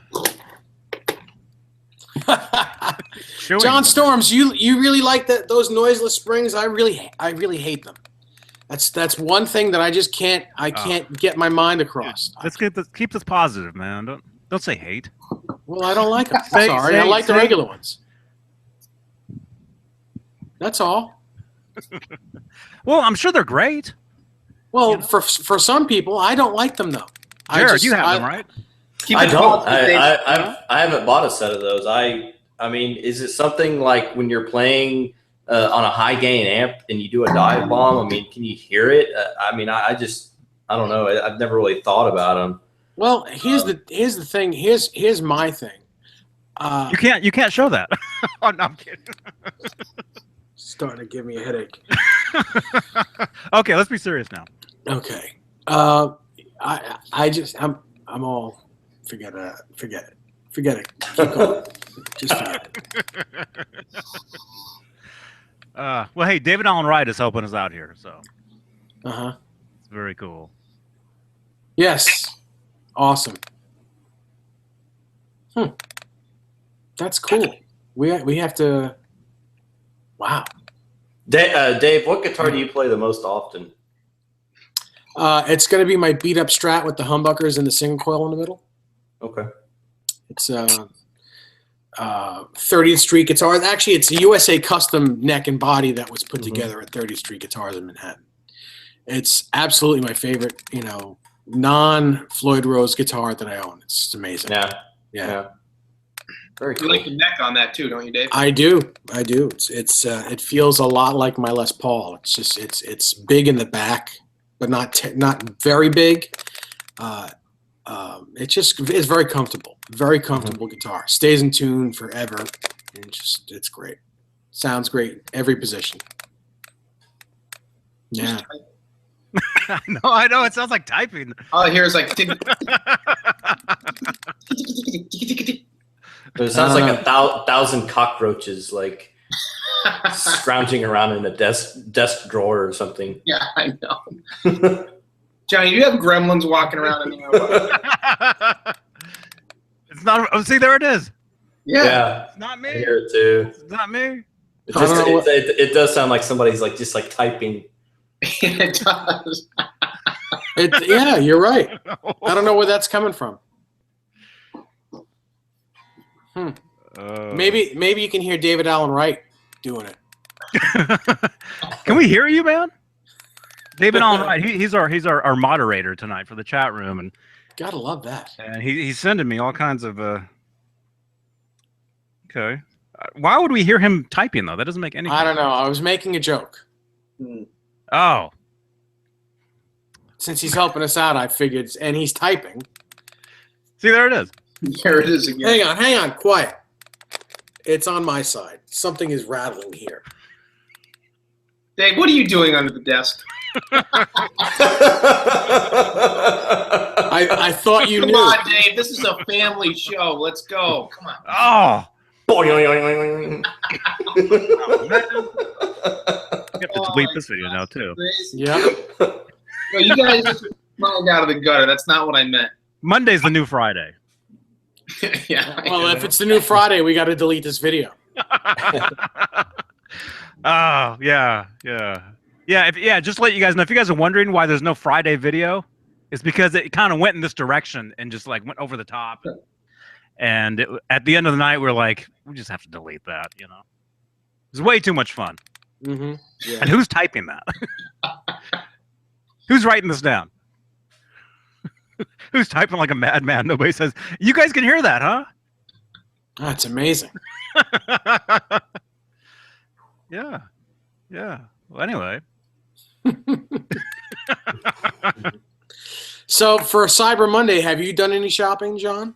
John Storms, you really like those noiseless springs? I really hate them. That's one thing that I just can't get my mind across. Let's keep this positive, man. Don't say hate. Well, I don't like them. Say- Sorry, say- I like the say- regular ones. That's all. Well, I'm sure they're great. Well, You know? for some people, I don't like them though. Jared, you have them, right? Keep I it don't. positive, Dave. I haven't bought a set of those. I mean, is it something like when you're playing on a high gain amp and you do a dive bomb? I mean, can you hear it? I mean, I don't know. I've never really thought about them. Well, here's the thing. Here's my thing. You can't show that. Oh, no, I'm kidding. Starting to give me a headache. Okay, let's be serious now. Okay. I'm all forget it. Keep going. Just forget it. Well, hey, David Allen Wright is helping us out here, so Uh-huh. it's very cool. Yes. Awesome. That's cool. We have to. Wow. Dave, what guitar do you play the most often? It's going to be my beat up Strat with the humbuckers and the single coil in the middle. Okay. It's 30th Street guitar. Actually, it's a USA custom neck and body that was put together at 30th Street Guitars in Manhattan. It's absolutely my favorite, non-Floyd Rose guitar that I own. It's just amazing. Yeah. Very You cool. like the neck on that too, don't you, Dave? I do. It feels a lot like my Les Paul. It's just it's big in the back, but not very big. It's very comfortable. Very comfortable guitar. Stays in tune forever. And it's great. Sounds great every position. Yeah. I know. It sounds like typing. All I hear is like. It sounds like a thousand cockroaches like scrounging around in a desk drawer or something. Yeah, I know. Johnny, do you have gremlins walking around in there? It's not. Oh, see, there it is. Yeah. It's not I me. hear it too. It's not me. It does sound like somebody's just typing. It does. Yeah, you're right. I don't know where that's coming from. Maybe you can hear David Allen Wright doing it. Can we hear you, man? David Allen Wright. He's our moderator tonight for the chat room, and Gotta love that. he's sending me all kinds of. Okay, why would we hear him typing though? That doesn't make any. I don't know. I was making a joke. Oh, Since he's helping us out, I figured, and he's typing. see, there it is. Here it is again. Hang on, quiet. It's on my side. Something is rattling here. Dave, what are you doing under the desk? I thought you Come knew. on, Dave. This is a family show. Let's go. Come on. Oh, Boing. you have to delete this video now too. Yep. No, you guys just mind out of the gutter. That's not what I meant. Monday's the new Friday. Yeah. Well, if it's the new Friday, we got to delete this video. Oh, yeah. Just to let you guys know, if you guys are wondering why there's no Friday video, it's because it kind of went in this direction and just went over the top. And at the end of the night, we're like, we just have to delete that. It's way too much fun. Mm-hmm. Yeah. And who's typing that? Who's writing this down? Who's typing like a madman? Nobody says, you guys can hear that, huh? That's amazing. Yeah. Well, anyway. So for Cyber Monday, have you done any shopping, John?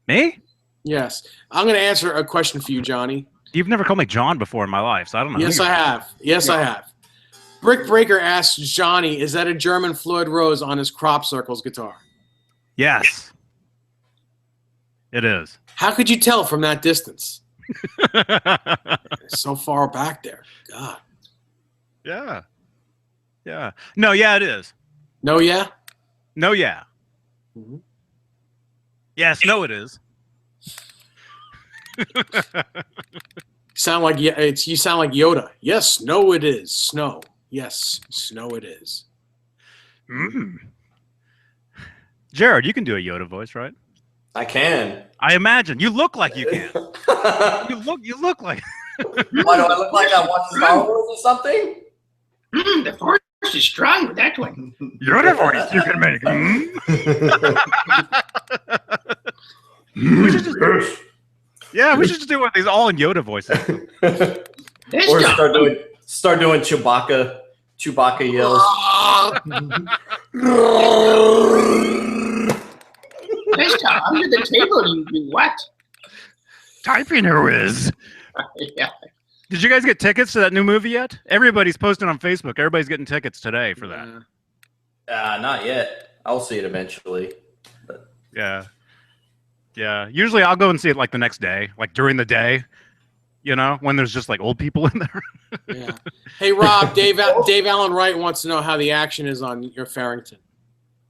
Me? Yes. I'm going to answer a question for you, Johnny. You've never called me John before in my life, so I don't know. Yes, I have. Yes, I have. Brick Breaker asks Johnny, is that a German Floyd Rose on his Crop Circles guitar? Yes. It is. How could you tell from that distance? It's so far back there. God. Yeah. Yeah. No, yeah, it is. No, yeah? No, yeah. Mm-hmm. Yes, no, it is. Sound like you sound like Yoda. Yes, no, it is. Snow. Yes, snow it is. Mm. Jared, you can do a Yoda voice, right? I can. I imagine. You look like you can. You look like. Why do I look like I watch Star Wars or something? The force is strong with that one. Yoda voice you can make. We should just we should just do one of these all in Yoda voices. Or start doing Chewbacca yells. This time, under the table, you do what? Typing who is. Yeah. Did you guys get tickets to that new movie yet? Everybody's posting on Facebook. Everybody's getting tickets today for that. Not yet. I'll see it eventually. But. Yeah. Yeah. Usually I'll go and see it like the next day, like during the day, you know, when there's just like old people in there. Yeah. Hey, Rob, Dave Allen Wright wants to know how the action is on your Farrington.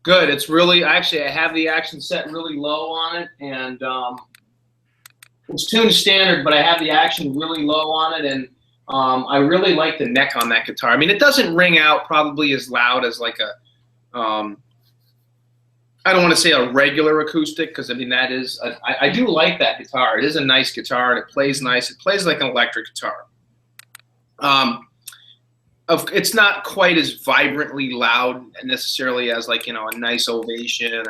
Good. It's really, actually, I have the action set really low on it, and it's tuned standard, but I have the action really low on it, and I really like the neck on that guitar. I mean, it doesn't ring out probably as loud as like a, I don't want to say a regular acoustic, because I mean, that is, I do like that guitar. It is a nice guitar, and it plays nice. It plays like an electric guitar. It's not quite as vibrantly loud necessarily as like, you know, a nice Ovation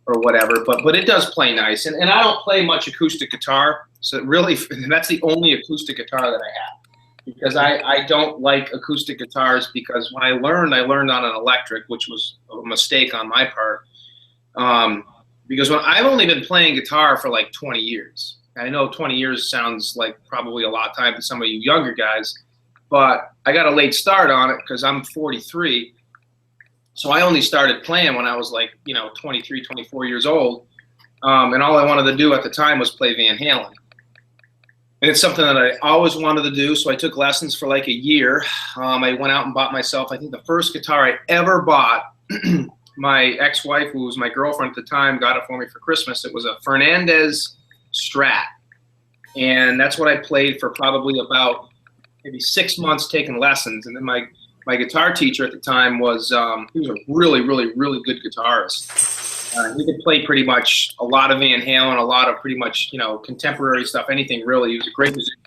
or whatever, but it does play nice. And I don't play much acoustic guitar, so really that's the only acoustic guitar that I have, because I don't like acoustic guitars, because when I learned on an electric, which was a mistake on my part, because when I've only been playing guitar for like 20 years. I know 20 years sounds like probably a lot of time to some of you younger guys, but I got a late start on it because I'm 43. So I only started playing when I was like, you know, 23, 24 years old. And all I wanted to do at the time was play Van Halen. And it's something that I always wanted to do. So I took lessons for like a year. I went out and bought myself, I think the first guitar I ever bought, my ex-wife, who was my girlfriend at the time, got it for me for Christmas. It was a Fernandez Strat. And that's what I played for probably about maybe 6 months taking lessons. And then my guitar teacher at the time was, he was a really, really, really good guitarist. He could play pretty much a lot of Van Halen, a lot of pretty much, you know, contemporary stuff, anything really. He was a great musician.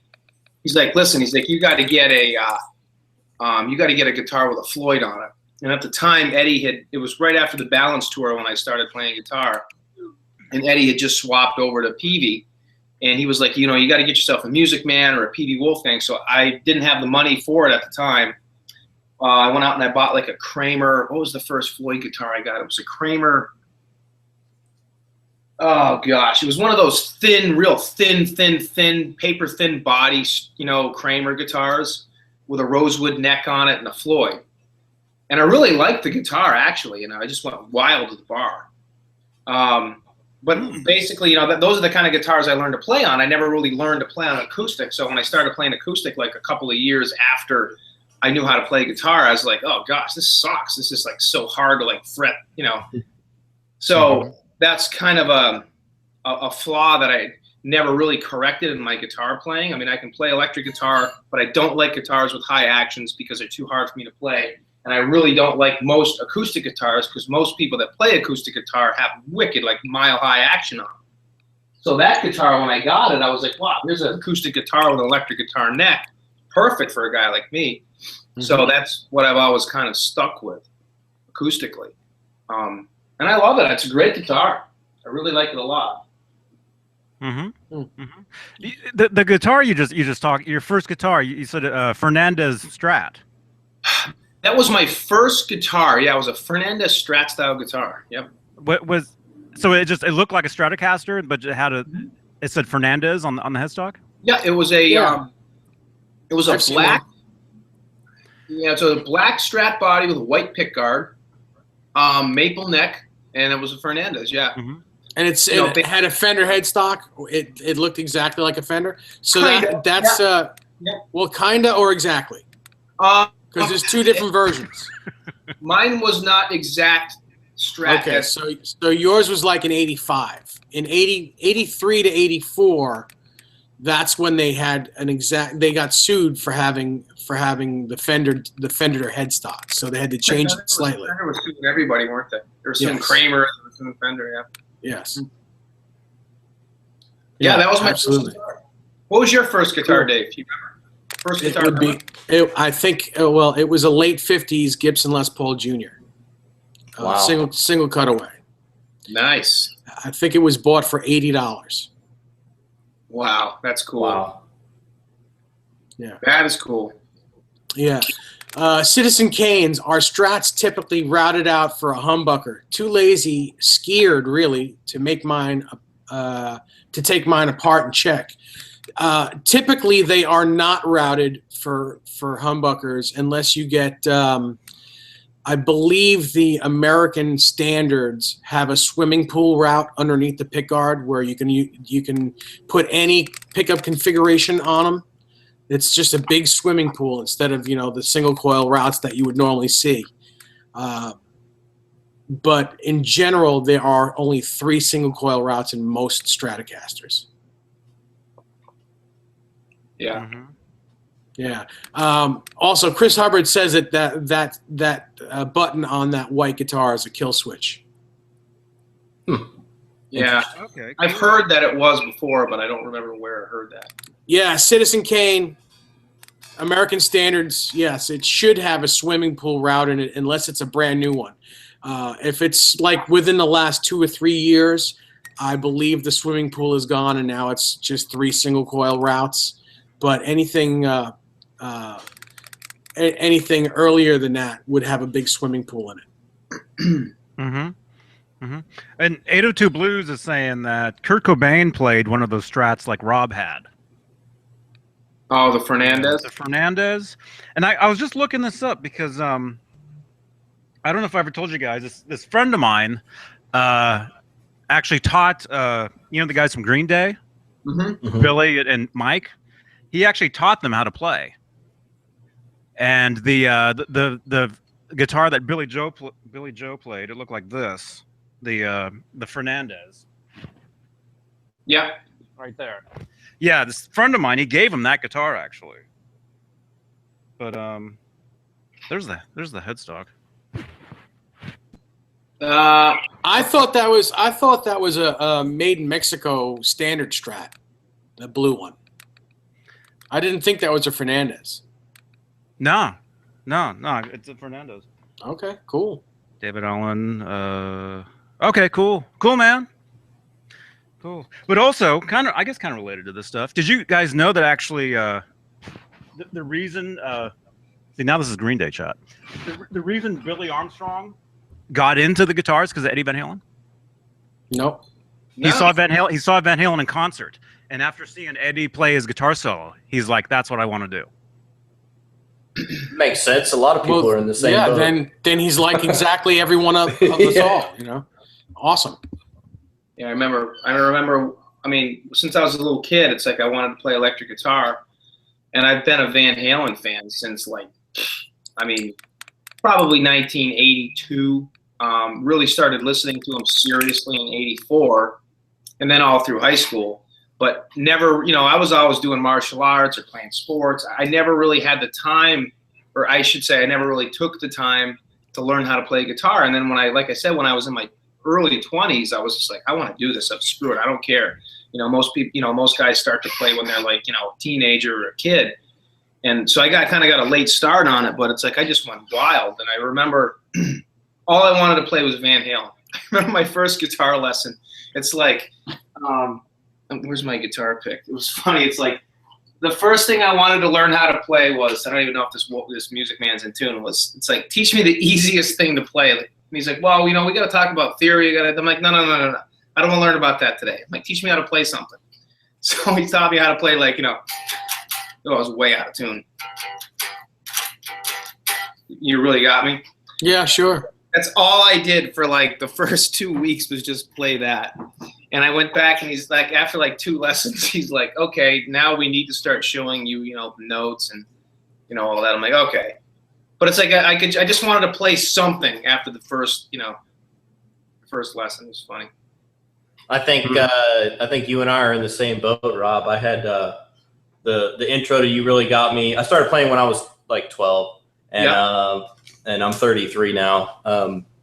He's like, listen, he's like, you got to get a guitar with a Floyd on it. And at the time, it was right after the Balance tour when I started playing guitar. And Eddie had just swapped over to Peavey. And he was like, you know, you got to get yourself a Music Man or a Peavey Wolfgang. So I didn't have the money for it at the time. I went out and I bought like a Kramer. What was the first Floyd guitar I got? It was a Kramer. Oh gosh, it was one of those thin, real thin, paper thin body, you know, Kramer guitars with a rosewood neck on it and a Floyd. And I really liked the guitar, actually. You know, I just went wild at the bar. But basically, you know, those are the kind of guitars I learned to play on. I never really learned to play on acoustic. So when I started playing acoustic, like a couple of years after I knew how to play guitar, I was like, oh gosh, this sucks. This is like so hard to like fret, you know. So that's kind of a flaw that I never really corrected in my guitar playing. I mean, I can play electric guitar, but I don't like guitars with high actions because they're too hard for me to play. And I really don't like most acoustic guitars because most people that play acoustic guitar have wicked, like mile-high action on them. So that guitar, when I got it, I was like, wow, here's an acoustic guitar with an electric guitar neck. Perfect for a guy like me. Mm-hmm. So that's what I've always kind of stuck with acoustically. And I love it. It's a great guitar. I really like it a lot. Mm-hmm. Mm-hmm. The guitar you just talked, your first guitar, you said Fernandez Strat. That was my first guitar. Yeah, it was a Fernandez Strat style guitar. Yep. So it looked like a Stratocaster, but it had a. It said Fernandez on the headstock. Yeah, it was a Yeah. it was a I've seen black. Yeah, it's a black Strat body with a white pick guard, maple neck, and it was a Fernandez. Yeah. Mm-hmm. And it had a Fender headstock. It looked exactly like a Fender. So Kinda, that's yeah. well, kinda or exactly, because there's two different versions. Mine was not exact Strat. Okay, so yours was like an 85. In 83 to 84, that's when they had they got sued for having the Fender headstock. So they had to change it slightly. Fender was suing everybody, weren't they? There was suing Yes. Kramer, there was suing Fender. Yeah. Yes. Yeah, that was my absolutely. first guitar. What was your first guitar, Dave? Do you remember? First It guitar. would be. I think. Well, it was a late '50s Gibson Les Paul Jr. Wow. Single cutaway. Nice. I think it was bought for $80. Wow, that's cool. Wow. Yeah. That is cool. Yeah. Citizen Kane's are Strats typically routed out for a humbucker. Too lazy, scared really to make mine to take mine apart and check. Typically, they are not routed for humbuckers unless you get. I believe the American standards have a swimming pool route underneath the pickguard where you can put any pickup configuration on them. It's just a big swimming pool instead of the single coil routes that you would normally see. But in general, there are only 3 single coil routes in most Stratocasters. Yeah. Mm-hmm. Yeah. Also, Chris Hubbard says that button on that white guitar is a kill switch. Yeah. Okay. I've heard that it was before, but I don't remember where I heard that. Yeah, Citizen Kane, American standards, yes, it should have a swimming pool route in it unless it's a brand new one. If it's like within the last 2 or 3 years, I believe the swimming pool is gone and now it's just 3 single coil routes. But anything earlier than that would have a big swimming pool in it. Mm-hmm. Mm-hmm. And 802 Blues is saying that Kurt Cobain played one of those Strats like Rob had. Oh, the Fernandez? The Fernandez. And I was just looking this up because I don't know if I ever told you guys, this friend of mine actually taught, the guys from Green Day, Mm-hmm. Billy and Mike. He actually taught them how to play. And the guitar that Billy Joe played, it looked like this, the Fernandez. Yeah. Right there. Yeah, this friend of mine, he gave him that guitar actually. But there's the headstock. I thought that was a made in Mexico standard Strat, the blue one. I didn't think that was a Fernandez. No, it's a Fernandez. Okay, cool. David Allen. Okay, cool, man. Cool, but also kind of related to this stuff. Did you guys know that actually the reason? See, now this is Green Day chat. The reason Billy Armstrong got into the guitars because of Eddie Van Halen. Nope. He saw Van Halen in concert, and after seeing Eddie play his guitar solo, he's like, "That's what I want to do." Makes sense. A lot of people are in the same boat. then he's like exactly every one of us all. Awesome. Yeah, I remember. I mean, since I was a little kid, it's like I wanted to play electric guitar, and I've been a Van Halen fan since probably 1982. Really started listening to him seriously in '84, and then all through high school. But never, I was always doing martial arts or playing sports. I never really had the time, or I should say, I never really took the time to learn how to play guitar. And then when I was in my early 20s, I was just like, I want to do this. Screw it. I don't care. Most people, most guys start to play when they're like, a teenager or a kid. And so I got a late start on it, but it's like I just went wild. And I remember all I wanted to play was Van Halen. I remember my first guitar lesson. It's like, where's my guitar pick? It was funny. It's like the first thing I wanted to learn how to play was, I don't even know if this music man's in tune, it's like, teach me the easiest thing to play. And he's like, well, we got to talk about theory. I'm like, no. I don't want to learn about that today. I'm like, teach me how to play something. So he taught me how to play like, you know, oh, I was way out of tune. You really got me? Yeah, sure. That's all I did for like the first 2 weeks was just play that. And I went back and he's like, after like 2 lessons, he's like, okay, now we need to start showing you, you know, notes and, you know, all that. I'm like, okay. But it's like I just wanted to play something after the first, you know, first lesson. It was funny. I think you and I are in the same boat, Rob. I had the intro to You Really Got Me. I started playing when I was like 12, and and I'm 33 now.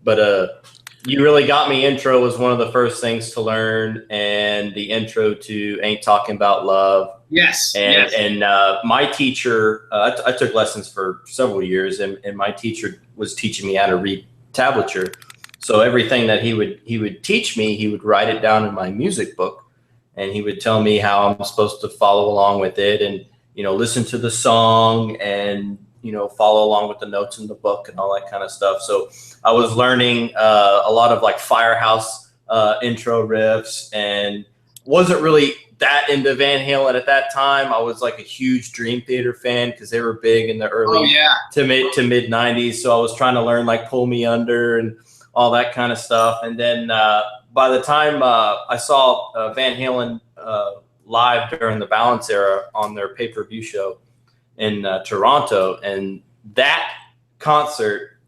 But You Really Got Me intro was one of the first things to learn, and the intro to Ain't Talking About Love. Yes. And my teacher, I took lessons for several years, and my teacher was teaching me how to read tablature. So everything that he would teach me, he would write it down in my music book, and he would tell me how I'm supposed to follow along with it, and you know, listen to the song, and you know, follow along with the notes in the book and all that kind of stuff. So I was learning a lot of like Firehouse intro riffs, and wasn't really that into Van Halen at that time. I was like a huge Dream Theater fan because they were big in the early to mid 90s. So I was trying to learn like Pull Me Under and all that kind of stuff. And then by the time I saw Van Halen live during the Balance era on their pay-per-view show in Toronto, and that concert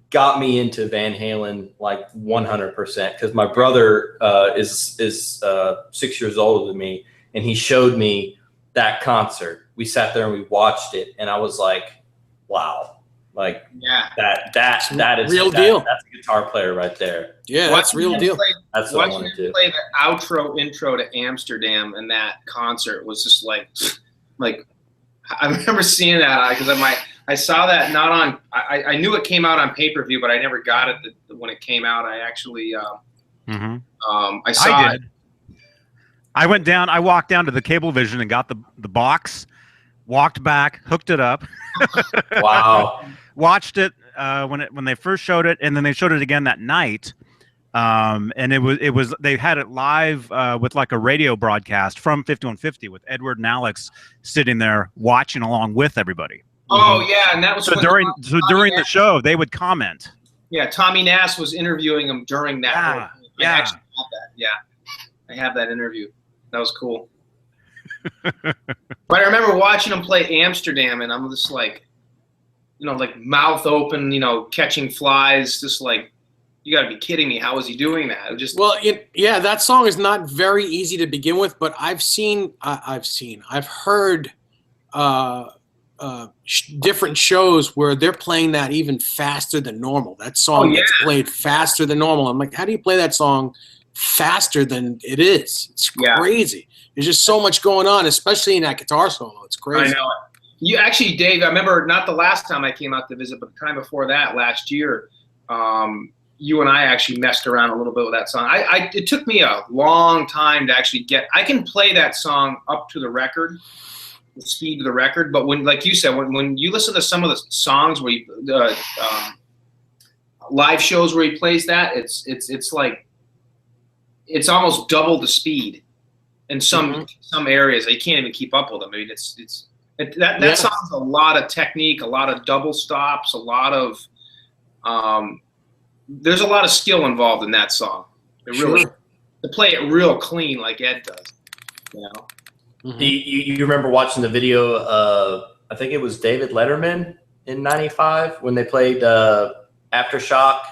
got me into Van Halen like 100%, because my brother is 6 years older than me, and he showed me that concert. We sat there and we watched it, and I was like, wow, like that is real deal. That's a guitar player right there. Yeah, that's real deal. That's what I watching want to do. Play the outro intro to Amsterdam and that concert was just like I remember seeing that because I saw that not on. I knew it came out on pay-per-view, but I never got it when it came out. I actually I saw it. I went down. I walked down to the Cablevision and got the box. Walked back, hooked it up. Wow. Watched it when they first showed it, and then they showed it again that night. And it was they had it live with like a radio broadcast from 5150 with Edward and Alex sitting there watching along with everybody. Oh yeah, and that was during the show they would comment. Yeah, Tommy Nass was interviewing him during that. Yeah, I actually have that. Yeah, I have that interview. That was cool. But I remember watching him play Amsterdam, and I'm just like, you know, like mouth open, you know, catching flies, just like, you got to be kidding me. How was he doing that? It just yeah, that song is not very easy to begin with, but I've heard different shows where they're playing that even faster than normal. That song gets played faster than normal. I'm like, how do you play that song faster than it is? It's crazy. There's just so much going on, especially in that guitar solo. It's crazy. I know it. You actually, Dave, I remember not the last time I came out to visit, but the time before that, last year, you and I actually messed around a little bit with that song. It took me a long time to actually I can play that song up to the record, the speed of the record, but when, like you said, when you listen to some of the songs where live shows where he plays that, it's like, it's almost double the speed in some areas. You can't even keep up with them. I mean, that song has a lot of technique, a lot of double stops, a lot of there's a lot of skill involved in that song. It really to play it real clean like Ed does. You know. You remember watching the video of, I think it was David Letterman in '95 when they played Aftershock,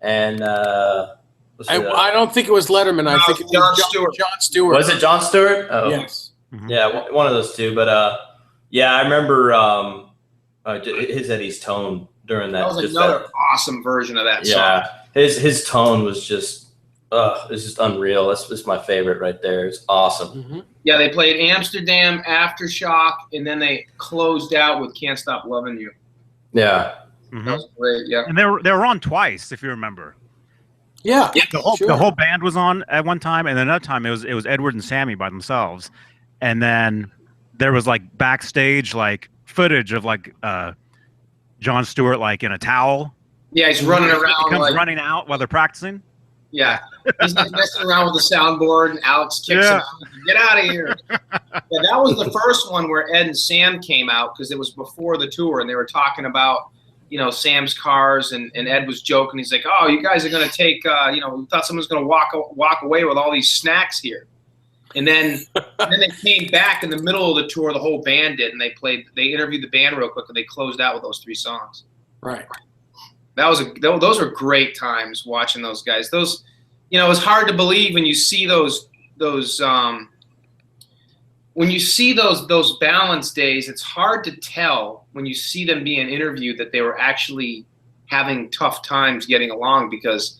and I don't think it was Letterman. I think it was Jon Stewart. Jon Stewart. Was it Jon Stewart? Oh. Yes. Yeah, one of those two. But yeah, I remember his Eddie's tone during that. That was another awesome version of that song. Yeah, his tone was just, it's just unreal. That's my favorite right there. It's awesome. Yeah, they played Amsterdam, Aftershock, and then they closed out with Can't Stop Loving You. Yeah. That was great. Yeah, and they were on twice, if you remember. Yeah, the whole band was on at one time, and another time it was Edward and Sammy by themselves, and then there was like backstage like footage of like Jon Stewart like in a towel. Yeah, he's running around. He comes like, running out while they're practicing. Yeah, he's like messing around with the soundboard, and Alex kicks him out. Get out of here! Yeah, that was the first one where Ed and Sam came out because it was before the tour, and they were talking about, you know, Sam's cars, and Ed was joking. He's like, "Oh, you guys are gonna take, you know, we thought someone was gonna walk away with all these snacks here." And then they came back in the middle of the tour. The whole band did, and they interviewed the band real quick, and they closed out with those 3 songs. Right. Those were great times watching those guys. Those, you know, it's hard to believe when you see those balance days. It's hard to tell when you see them being interviewed that they were actually having tough times getting along, because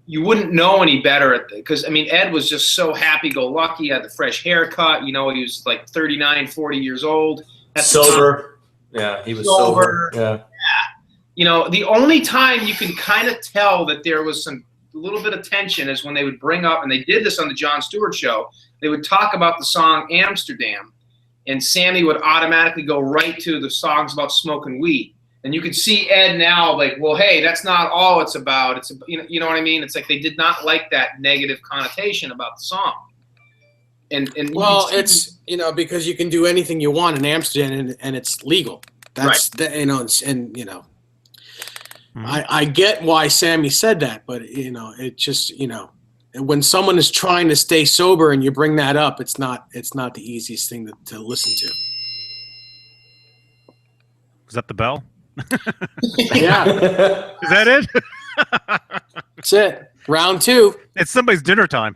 you wouldn't know any better because I mean, Ed was just so happy-go-lucky. He had the fresh haircut. You know, he was like 39, 40 years old. Sober. Yeah, he was sober. Yeah. You know, the only time you can kind of tell that there was a little bit of tension is when they would bring up, and they did this on the Jon Stewart show, they would talk about the song Amsterdam, and Sammy would automatically go right to the songs about smoking weed. And you could see Ed now like, well, hey, that's not all it's about. It's, you know what I mean? It's like they did not like that negative connotation about the song. And well, it's, you know, because you can do anything you want in Amsterdam and it's legal. That's right. You know, and you know, I get why Sammy said that, but you know, it just, you know, when someone is trying to stay sober and you bring that up, it's not the easiest thing to listen to. Is that the bell? Yeah. Is that it? That's it. Round 2. It's somebody's dinner time.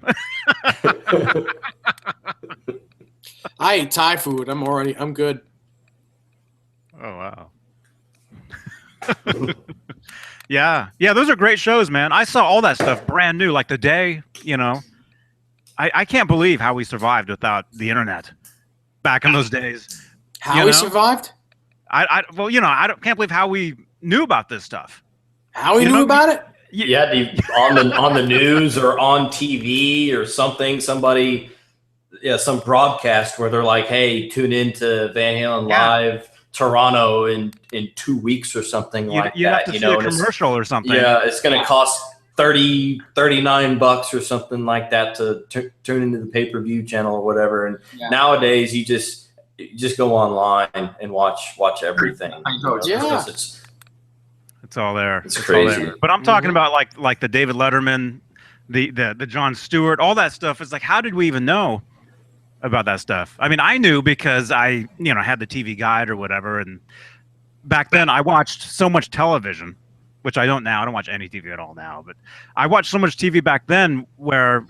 I ate Thai food. I'm good. Oh, wow. Yeah. Those are great shows, man. I saw all that stuff brand new, like the day, you know. I can't believe how we survived without the internet back in those days. How we survived? Well, you know, can't believe how we knew about this stuff. How we knew about it? Yeah, on the news or on TV or something. Somebody, some broadcast where they're like, "Hey, tune in to Van Halen Live Toronto in 2 weeks or something like you that." Have to see a commercial or something. Yeah, it's going to cost $39 or something like that to tune into the pay-per-view channel or whatever. And nowadays, you just go online and watch everything. I know. Yeah. It's all there. It's crazy. All there. But I'm talking about like the David Letterman, the Jon Stewart, all that stuff. It's like, how did we even know about that stuff? I mean, I knew because I, you know, had the TV Guide or whatever, and back then I watched so much television, which I don't now. I don't watch any TV at all now, but I watched so much TV back then where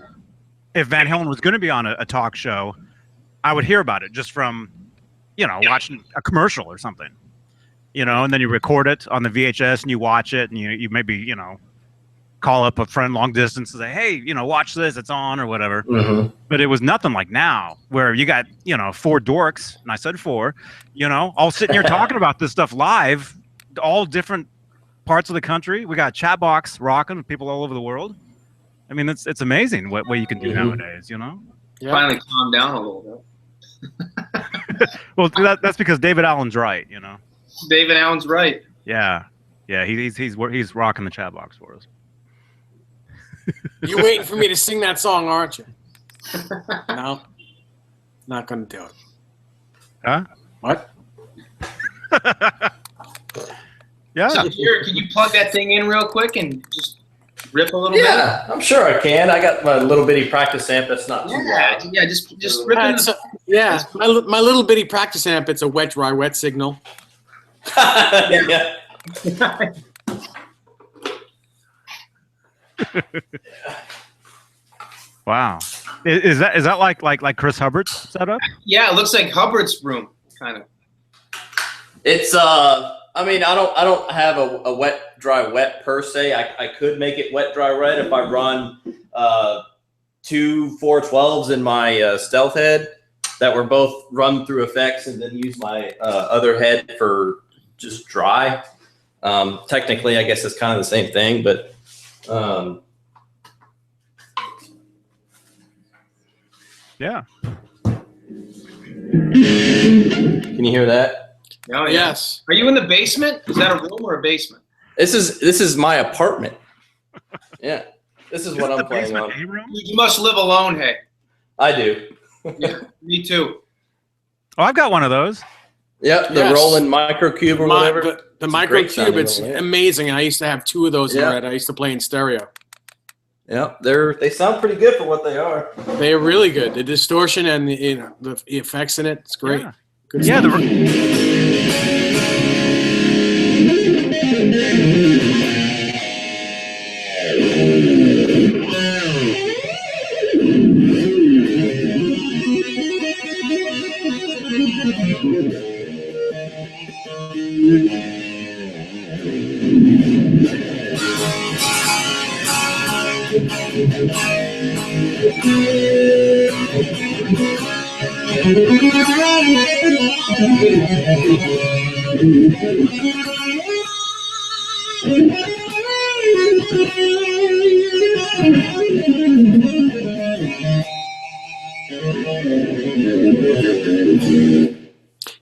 if Van Halen was going to be on a talk show, I would hear about it just from, you know, watching a commercial or something. You know, and then you record it on the VHS and you watch it, and you maybe, you know, call up a friend long distance and say, hey, you know, watch this, it's on or whatever. Mm-hmm. But it was nothing like now where you got, you know, 4 dorks, and I said 4, you know, all sitting here talking about this stuff live, all different parts of the country. We got chat box rocking with people all over the world. I mean, it's amazing what you can do nowadays, you know? Yeah. Finally calm down a little bit. Well, that's because David Allen's right, you know? David Allen's right. Yeah, he's rocking the chat box for us. You're waiting for me to sing that song, aren't you? No, not gonna do it. Huh? What? Yeah. So here, can you plug that thing in real quick and just rip a little bit? Yeah, I'm sure I can. I got my little bitty practice amp. That's not too bad. Yeah, just rip it. Yeah, my little bitty practice amp. It's a wet, dry, wet signal. Yeah. Wow. Is that like Chris Hubbard's setup? Yeah, it looks like Hubbard's room, kind of. It's I mean, I don't have a wet, dry, wet per se. I could make it wet, dry, wet if I run 2 412s in my stealth head that were both run through effects, and then use my other head for just dry. Technically, I guess it's kind of the same thing, but yeah. Can you hear that? Oh, yeah. Yes. Are you in the basement? Is that a room or a basement? This is my apartment. Yeah. This is Isn't what the I'm playing basement on. A room? You must live alone, hey. I do. Yeah, me too. Oh, I've got one of those. Yep, the Yes. Roland Microcube or whatever. The It's a great Microcube, sounding it's little amp. amazing. And I used to have 2 of those in Yeah. red. I used to play in stereo. Yep, they sound pretty good for what they are. They're really good. The distortion and the effects in it, it's great. Yeah. Good Yeah, stuff.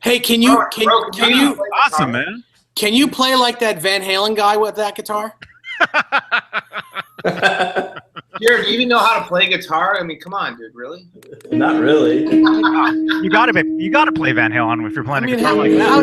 Hey, can you Awesome, man. can you play like that Van Halen guy with that guitar? Jared, do you even know how to play guitar? I mean, come on, dude, really? Not really. You gotta play Van Halen if you're playing I mean, a guitar how- like that. how-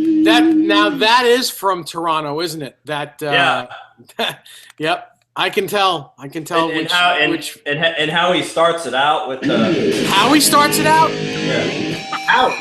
man. That is from Toronto, isn't it? That Yeah. Yep. I can tell. And how he starts it out with the how he starts it out. yeah. Out.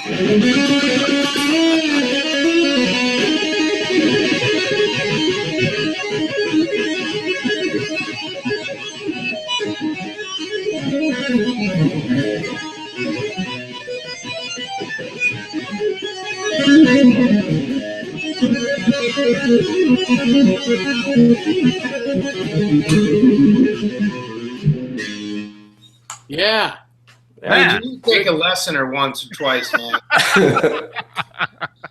Yeah. Man. You take a lesson or once or twice, man.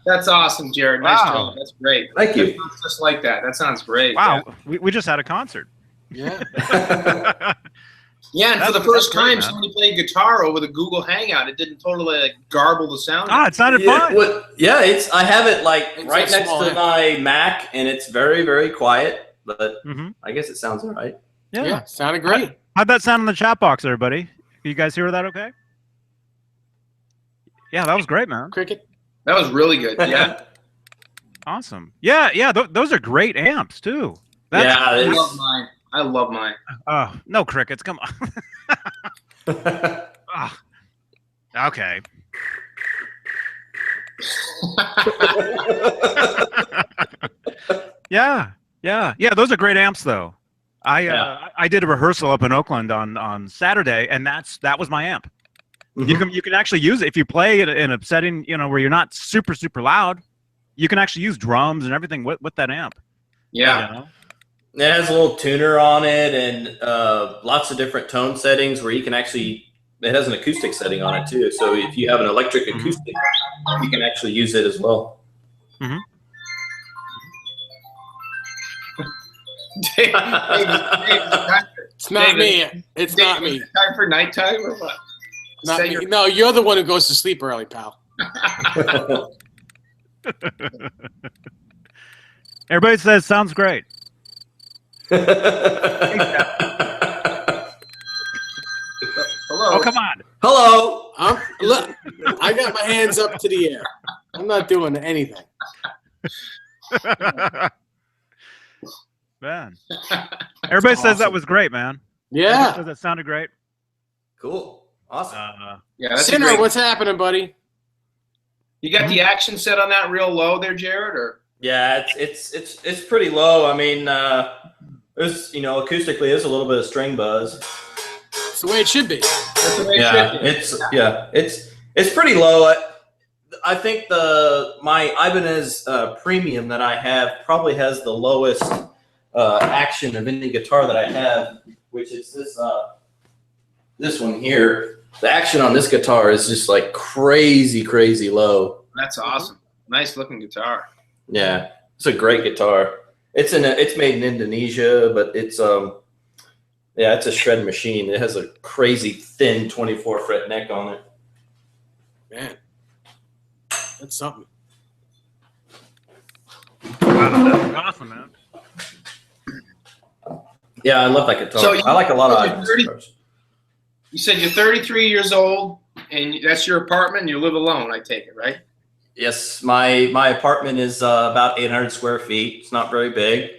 That's awesome, Jared. Nice Wow. job. That's great. Thank you. That sounds just like that. That sounds great. Wow, we just had a concert. Yeah. Yeah, and for the That's first great, time, man. somebody played guitar over the Google Hangout. It didn't totally like garble the sound. It sounded fine. It's I have it like It's right a next small to amp. my Mac, and it's very, very quiet. But Mhm. I guess it sounds all right. Yeah. Sounded great. How'd that sound in the chat box, everybody? You guys hear that okay? Yeah, that was great, man. Cricket. That was really good. Yeah. Awesome. Yeah, those are great amps too. Yeah, I it's- love mine. I love mine. Oh, no crickets. Come on. Ah. Okay. Yeah. Those are great amps, though. I did a rehearsal up in Oakland on Saturday, and that was my amp. Mhm. You can actually use it if you play it in a setting where you're not super loud. You can actually use drums and everything with that amp. Yeah. You know? It has a little tuner on it and lots of different tone settings where you can actually. It has an acoustic setting on it too. So if you have an electric acoustic, you can actually use it as well. Mm-hmm. Dave, It's not David, me. It's Dave, not me. is it time for nighttime or what? Not Say me. your- No, you're the one who goes to sleep early, pal. Everybody says sounds great. Hello. Oh, come on. Hello. Look, I got my hands up to the air. I'm not doing anything. Man. Everybody says that awesome. was great, man. Yeah. Everybody says that sounded great. Cool. Awesome. Yeah, that's a Sinner, great. what's happening, buddy? You got the action set on that real low there, Jared, or? Yeah, it's pretty low. I mean, there's acoustically there's a little bit of string buzz. It's the way it should be. That's the way it should be. It's pretty low. I think my Ibanez Premium that I have probably has the lowest action of any guitar that I have, which is this one here. The action on this guitar is just like crazy low. That's awesome. Nice looking guitar. Yeah, it's a great guitar. It's made in Indonesia, but it's it's a shred machine. It has a crazy thin 24 fret neck on it. Man, that's something. Wow, that's awesome, man. Yeah, I love that guitar. So I like a lot of Ibanez guitars. You said you're 33 years old, and that's your apartment, and you live alone, I take it, right? Yes, my apartment is about 800 square feet. It's not very big.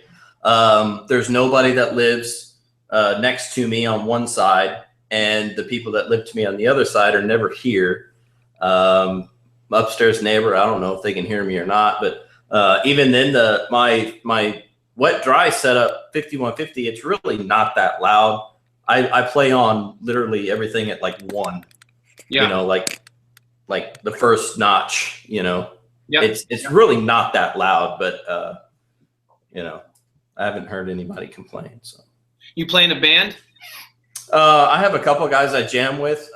There's nobody that lives next to me on one side, and the people that live to me on the other side are never here. Upstairs neighbor, I don't know if they can hear me or not, but even then, my wet dry setup 5150, it's really not that loud. I play on literally everything at like 1. Yeah. You know, like the first notch, you know. Yeah. It's really not that loud, but you know, I haven't heard anybody complain. So You play in a band? I have a couple of guys I jam with.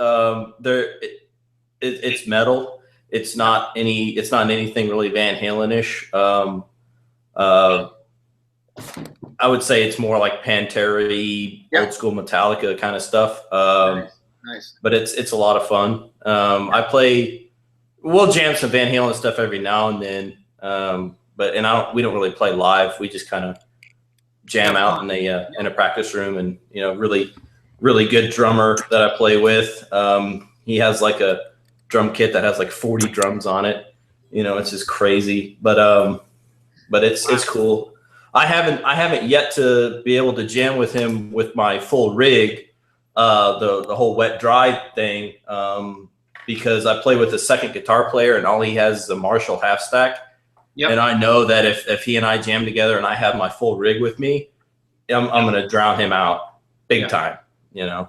It's metal. It's not anything really Van Halen-ish. I would say it's more like Pantera-y, old school Metallica kind of stuff. Nice. But it's a lot of fun. We'll jam some Van Halen stuff every now and then. We don't really play live. We just kind of jam out in a practice room, and you know, really good drummer that I play with. He has like a drum kit that has like 40 drums on it. You know, it's just crazy, but it's cool. I haven't yet to be able to jam with him with my full rig, the whole wet dry thing, because I play with a second guitar player and all he has is a Marshall half stack. Yep. And I know that if he and I jam together and I have my full rig with me, I'm going to drown him out big time, you know?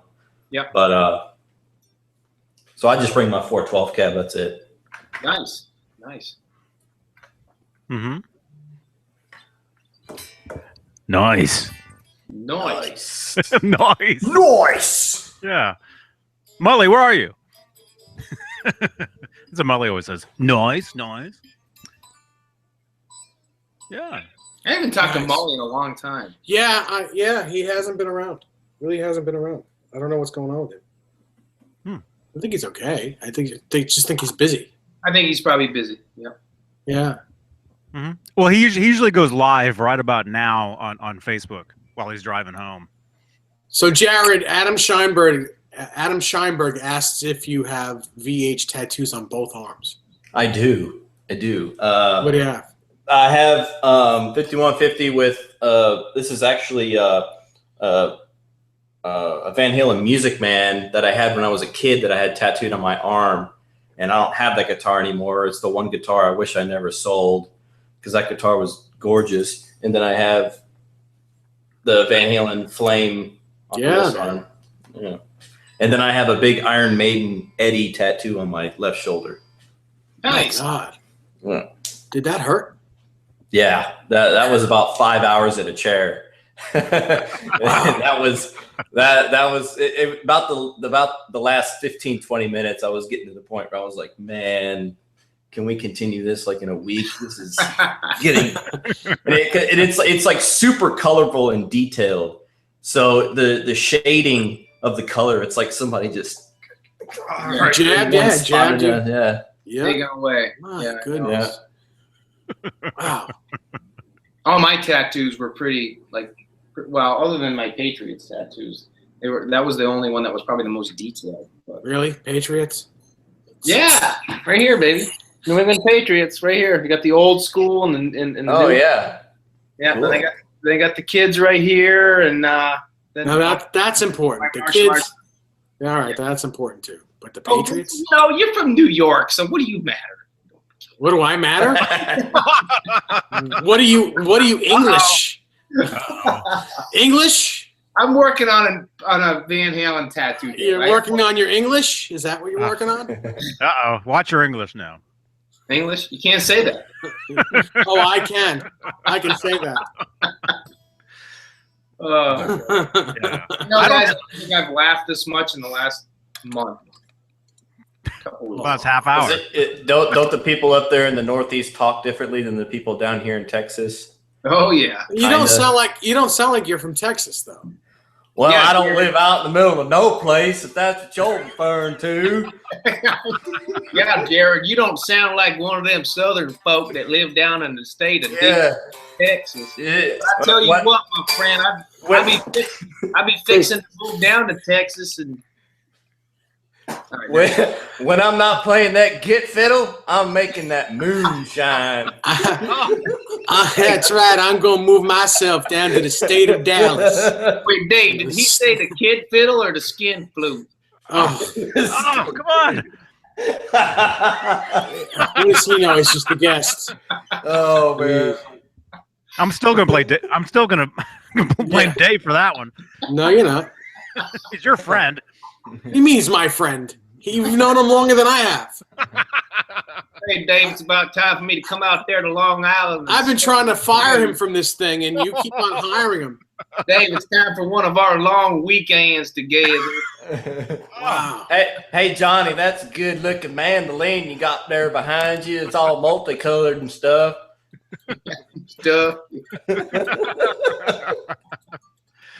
Yeah. But, so I just bring my 412 cab. That's it. Nice. Mm-hmm. Nice. Nice. Yeah. Mully, where are you? That's what Mully always says. Nice. Yeah. I haven't talked to Molly in a long time. Yeah, he hasn't been around. Really hasn't been around. I don't know what's going on with him. I think he's okay. They just think he's busy. I think he's probably busy. Yeah. Yeah. Mm-hmm. Well, he usually goes live right about now on Facebook while he's driving home. So, Jared, Adam Scheinberg asks if you have VH tattoos on both arms. I do. What do you have? I have 5150 with this is actually a Van Halen Music Man that I had when I was a kid that I had tattooed on my arm, and I don't have that guitar anymore. It's the one guitar I wish I never sold because that guitar was gorgeous. And then I have the Van Halen Flame on this arm. Yeah. And then I have a big Iron Maiden Eddie tattoo on my left shoulder. Nice. My God. Yeah. Did that hurt? Yeah, that was about 5 hours in a chair. That was about the last 15-20 minutes. I was getting to the point where I was like, man, can we continue this like in a week? This is getting it's like super colorful and detailed. So the shading of the color, it's like somebody just jabbed you. Yeah. Taken away. My goodness. Wow. All my tattoos were pretty other than my Patriots tattoos, that was the only one that was probably the most detailed. But. Really? Patriots? Yeah, right here, baby. New England Patriots, right here. You got the old school and the oh new. Yeah. Cool. They got the kids right here, and then that's important. The kids. All right, that's important too. But the Patriots? No, you're from New York, so what do you matter? What do I matter? What are you English? English? I'm working on a Van Halen tattoo. Dave. You're working on your English? Is that what you're working on? Uh-oh. Watch your English now. English? You can't say that. Oh, I can. I can say that. Yeah. You know, guys, I don't think I've laughed this much in the last month. Last half hour. Don't the people up there in the Northeast talk differently than the people down here in Texas? Oh yeah. You don't sound like you're from Texas though. Well, Yeah, I don't live out in the middle of no place, if that's what you're referring to. Yeah, Jared, you don't sound like one of them Southern folk that live down in the state of Yeah. Texas. Yeah. I tell you what, my friend, I'd be fixing to move down to Texas and. When I'm not playing that git fiddle, I'm making that moonshine. That's right. I'm going to move myself down to the state of Dallas. Wait, Dave, did he say the kid fiddle or the skin flute? Oh, Oh, come on. what does he know? He's just a guest. Oh man. I'm still gonna play. I'm still gonna blame Dave for that one. No, you're not. He's your friend. He means my friend. You've known him longer than I have. Hey, Dave, it's about time for me to come out there to Long Island. I've been trying to fire him from this thing, and you keep on hiring him. Dave, it's time for one of our long weekends together. Wow. Hey, Johnny, that's a good-looking mandolin you got there behind you. It's all multicolored and stuff. Stuff.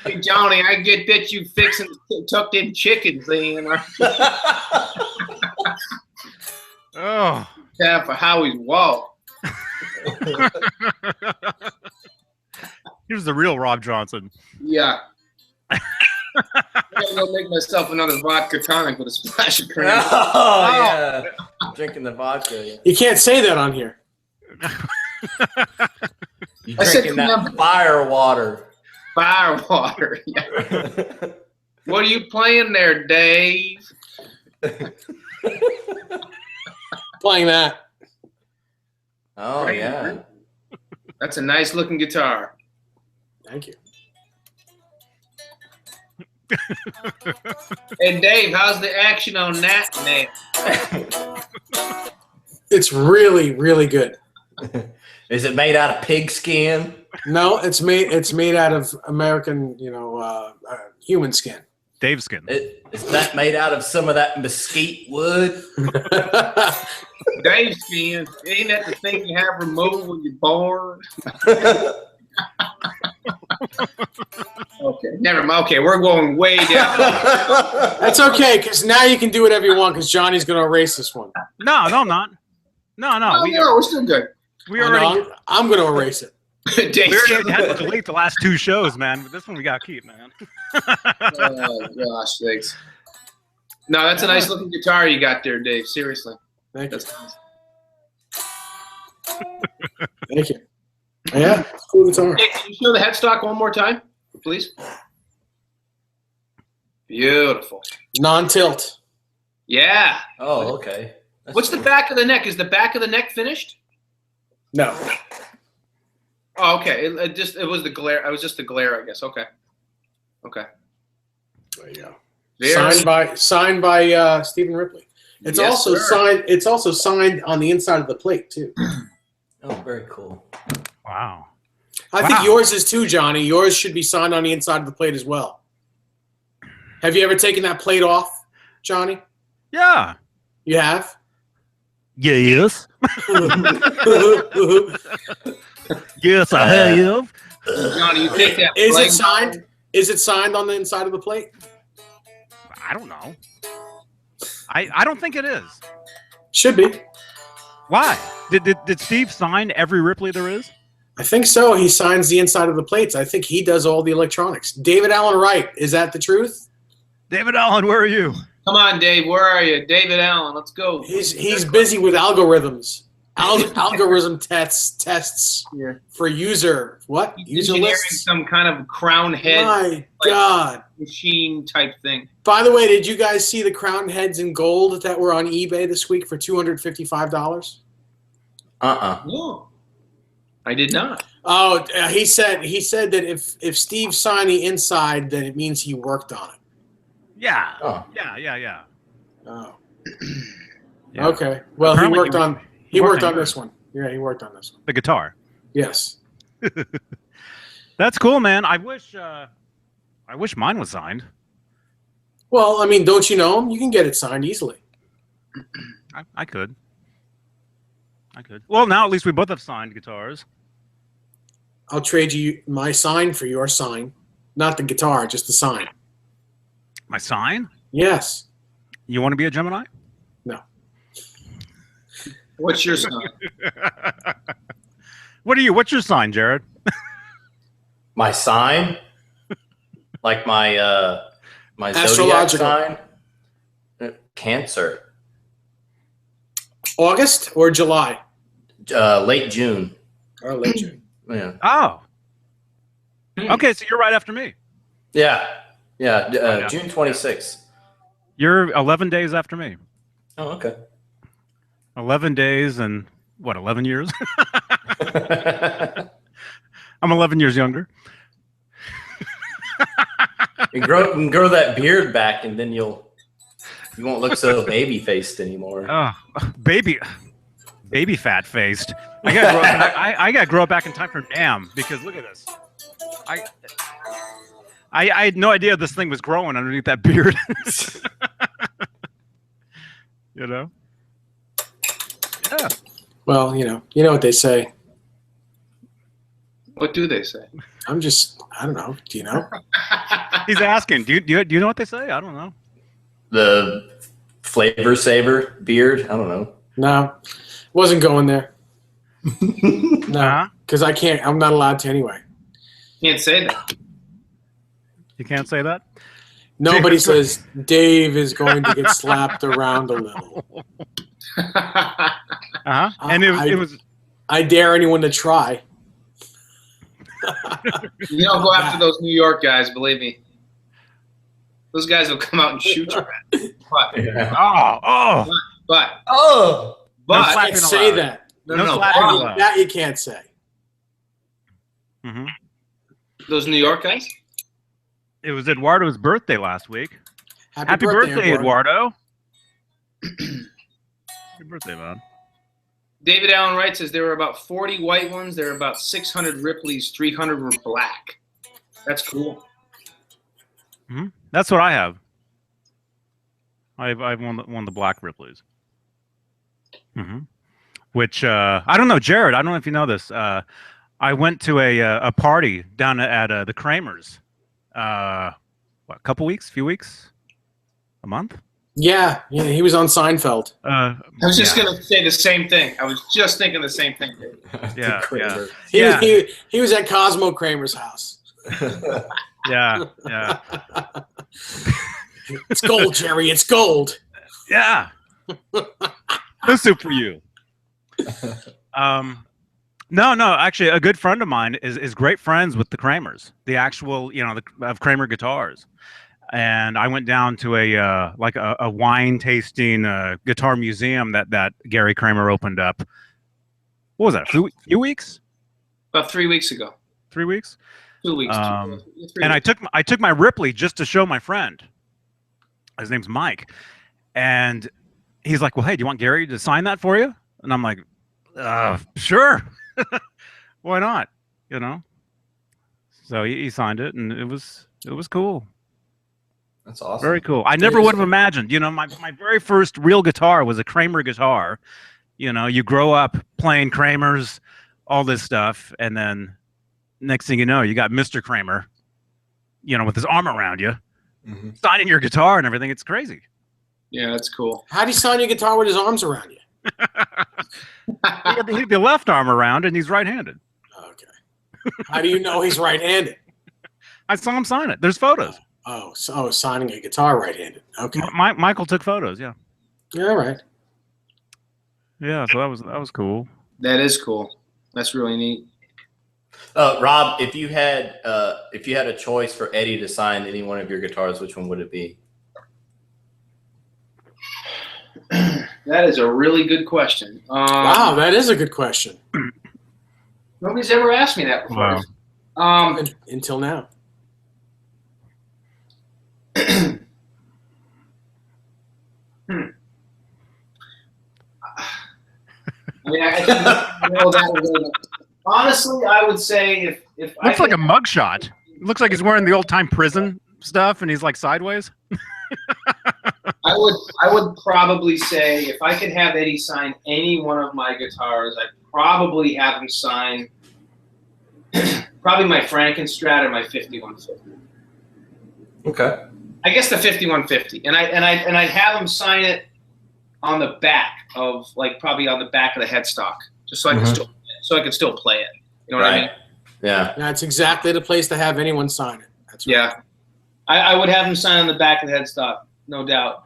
Hey, Johnny, I get that you fixing tucked in chickens then. Oh. Time for Howie's walk. Here's the real Rob Johnson. Yeah. I'm gonna make myself another vodka tonic with a splash of cream. Oh, yeah. Drinking the vodka. Yeah. You can't say that on here. You I said drinking that fire water. Fire water. Yeah. What are you playing there, Dave? Playing that. Oh, yeah. That's a nice looking guitar. Thank you. Hey, Dave, how's the action on that now? It's really, really good. Is it made out of pig skin? No, it's made out of American, human skin. Dave skin. Is that made out of some of that mesquite wood? Dave skin, ain't that the thing you have removed when you're born? Okay, never mind. Okay, we're going way down. That's okay, because now you can do whatever you want, because Johnny's going to erase this one. No, I'm not. No, No, we're still good. we already I'm going to erase it. Dave, we already had to delete the last two shows, man. But this one we got to keep, man. oh gosh, thanks. No, that's a nice looking guitar you got there, Dave. Seriously, Thank you. that's nice. Thank you. Yeah, cool guitar. Hey, can you show the headstock one more time, please? Beautiful. Non-tilt. Yeah. Oh, okay. What's the back of the neck? Is the back of the neck finished? No. Oh, okay. It was the glare. It was just the glare, I guess. Okay. Okay. There you go. Very- Signed by Stephen Ripley. It's Yes, also sir. signed. It's also signed on the inside of the plate too. Oh, very cool. Wow. I think yours is too, Johnny. Yours should be signed on the inside of the plate as well. Have you ever taken that plate off, Johnny? Yeah. You have. Yes. Yes, I have. Johnny, you take that. Is plate- it signed? Is it signed on the inside of the plate? I don't know. I don't think it is. Should be. Why? Did Steve sign every Ripley there is? I think so. He signs the inside of the plates. I think he does all the electronics. David Allen Wright. Is that the truth? David Allen, where are you? Come on, Dave. Where are you? David Allen. Let's go. He's busy with algorithms. Algorithm tests Yeah. for user user Engineering lists. some kind of crown head My God. machine type thing. By the way, did you guys see the crown heads in gold that were on eBay this week for $255? Uh-uh. No. I did not. Oh, he said that if Steve signed the inside, then it means he worked on it. Yeah. Oh. Yeah. Oh. Yeah. Okay. Well, Apparently he worked on yours. this one. Yeah, he worked on this one. The guitar. Yes. That's cool, man. I wish mine was signed. Well, I mean, don't you know him? You can get it signed easily. I could. Well, now at least we both have signed guitars. I'll trade you my sign for your sign. Not the guitar, just the sign. My sign? Yes. You want to be a Gemini? No. What's your sign? What's your sign, Jared? My sign, like my zodiac Astrological. sign, Cancer. August or July? Late June. Or late June. Yeah. Oh. Okay, so you're right after me. Yeah. Yeah. June 26th. You're 11 days after me. Oh, okay. 11 days and what, 11 years? I'm 11 years younger. You grow that beard back, and then you won't look so baby faced anymore. Oh, baby fat faced. I gotta grow up back in time for damn, because look at this. I had no idea this thing was growing underneath that beard. You know? Yeah. Well, you know what they say. What do they say? I don't know. Do you know? He's asking, do you know what they say? I don't know. The flavor saver beard. I don't know. No. Wasn't going there. No. Uh-huh. Because I'm not allowed to anyway. Can't say that. You can't say that? Nobody says Dave is going to get slapped around a little. Uh-huh. And it was I dare anyone to try. You don't go after those New York guys, believe me. Those guys will come out and shoot you. But oh. but Oh. No I but slapping can't say allowed. that. No slapping but allowed. That you can't say. Mm-hmm. those New York guys. It was Eduardo's birthday last week. Happy birthday, Eduardo. Happy birthday, man. David Allen Wright says there were about 40 white ones. There were about 600 Ripleys. 300 were black. That's cool. Mm-hmm. That's what I have. I've won the black Ripleys. Mm-hmm. Which I don't know, Jared. I don't know if you know this. I went to a party down at the Kramers. A couple weeks, few weeks, a month. Yeah, he was on Seinfeld. I was just going to say the same thing. I was just thinking the same thing. Yeah. He was at Cosmo Kramer's house. Yeah. It's gold, Jerry. It's gold. Yeah. No soup for you. No. Actually, a good friend of mine is great friends with the Kramers, the actual, of Kramer guitars. And I went down to a wine tasting guitar museum that Gary Kramer opened up. What was that? Few weeks? About 3 weeks ago. 3 weeks? 2 weeks. And 3 weeks. I took my Ripley just to show my friend. His name's Mike, and he's like, "Well, hey, do you want Gary to sign that for you?" And I'm like, "Sure, why not?" So he signed it, and it was cool. That's awesome. Very cool. I never would have imagined. My very first real guitar was a Kramer guitar. You grow up playing Kramers, all this stuff, and then next thing you know, you got Mr. Kramer, with his arm around you, signing your guitar and everything. It's crazy. Yeah, that's cool. How'd he sign your guitar with his arms around you? He had the left arm around, and he's right-handed. Okay. How do you know he's right-handed? I saw him sign it. There's photos. Signing a guitar right-handed. Okay. Michael took photos. Yeah. Yeah, all right. Yeah. So that was cool. That is cool. That's really neat. Rob, if you had a choice for Eddie to sign any one of your guitars, which one would it be? That is a really good question. Wow, that is a good question. Nobody's ever asked me that before. Wow. Until now. I mean, I think honestly, I would say if Looks like a mugshot. Looks like he's wearing the old time prison stuff, and he's like sideways. I would probably say if I could have Eddie sign any one of my guitars, I'd probably have him sign probably my Frankenstrat or my 5150. Okay. I guess the 5150, and I'd have him sign it on the back of probably on the back of the headstock, just so I could still play it. You know what I mean? Yeah. That's exactly the place to have anyone sign it. That's right. Yeah. I would have him sign on the back of the headstock, no doubt.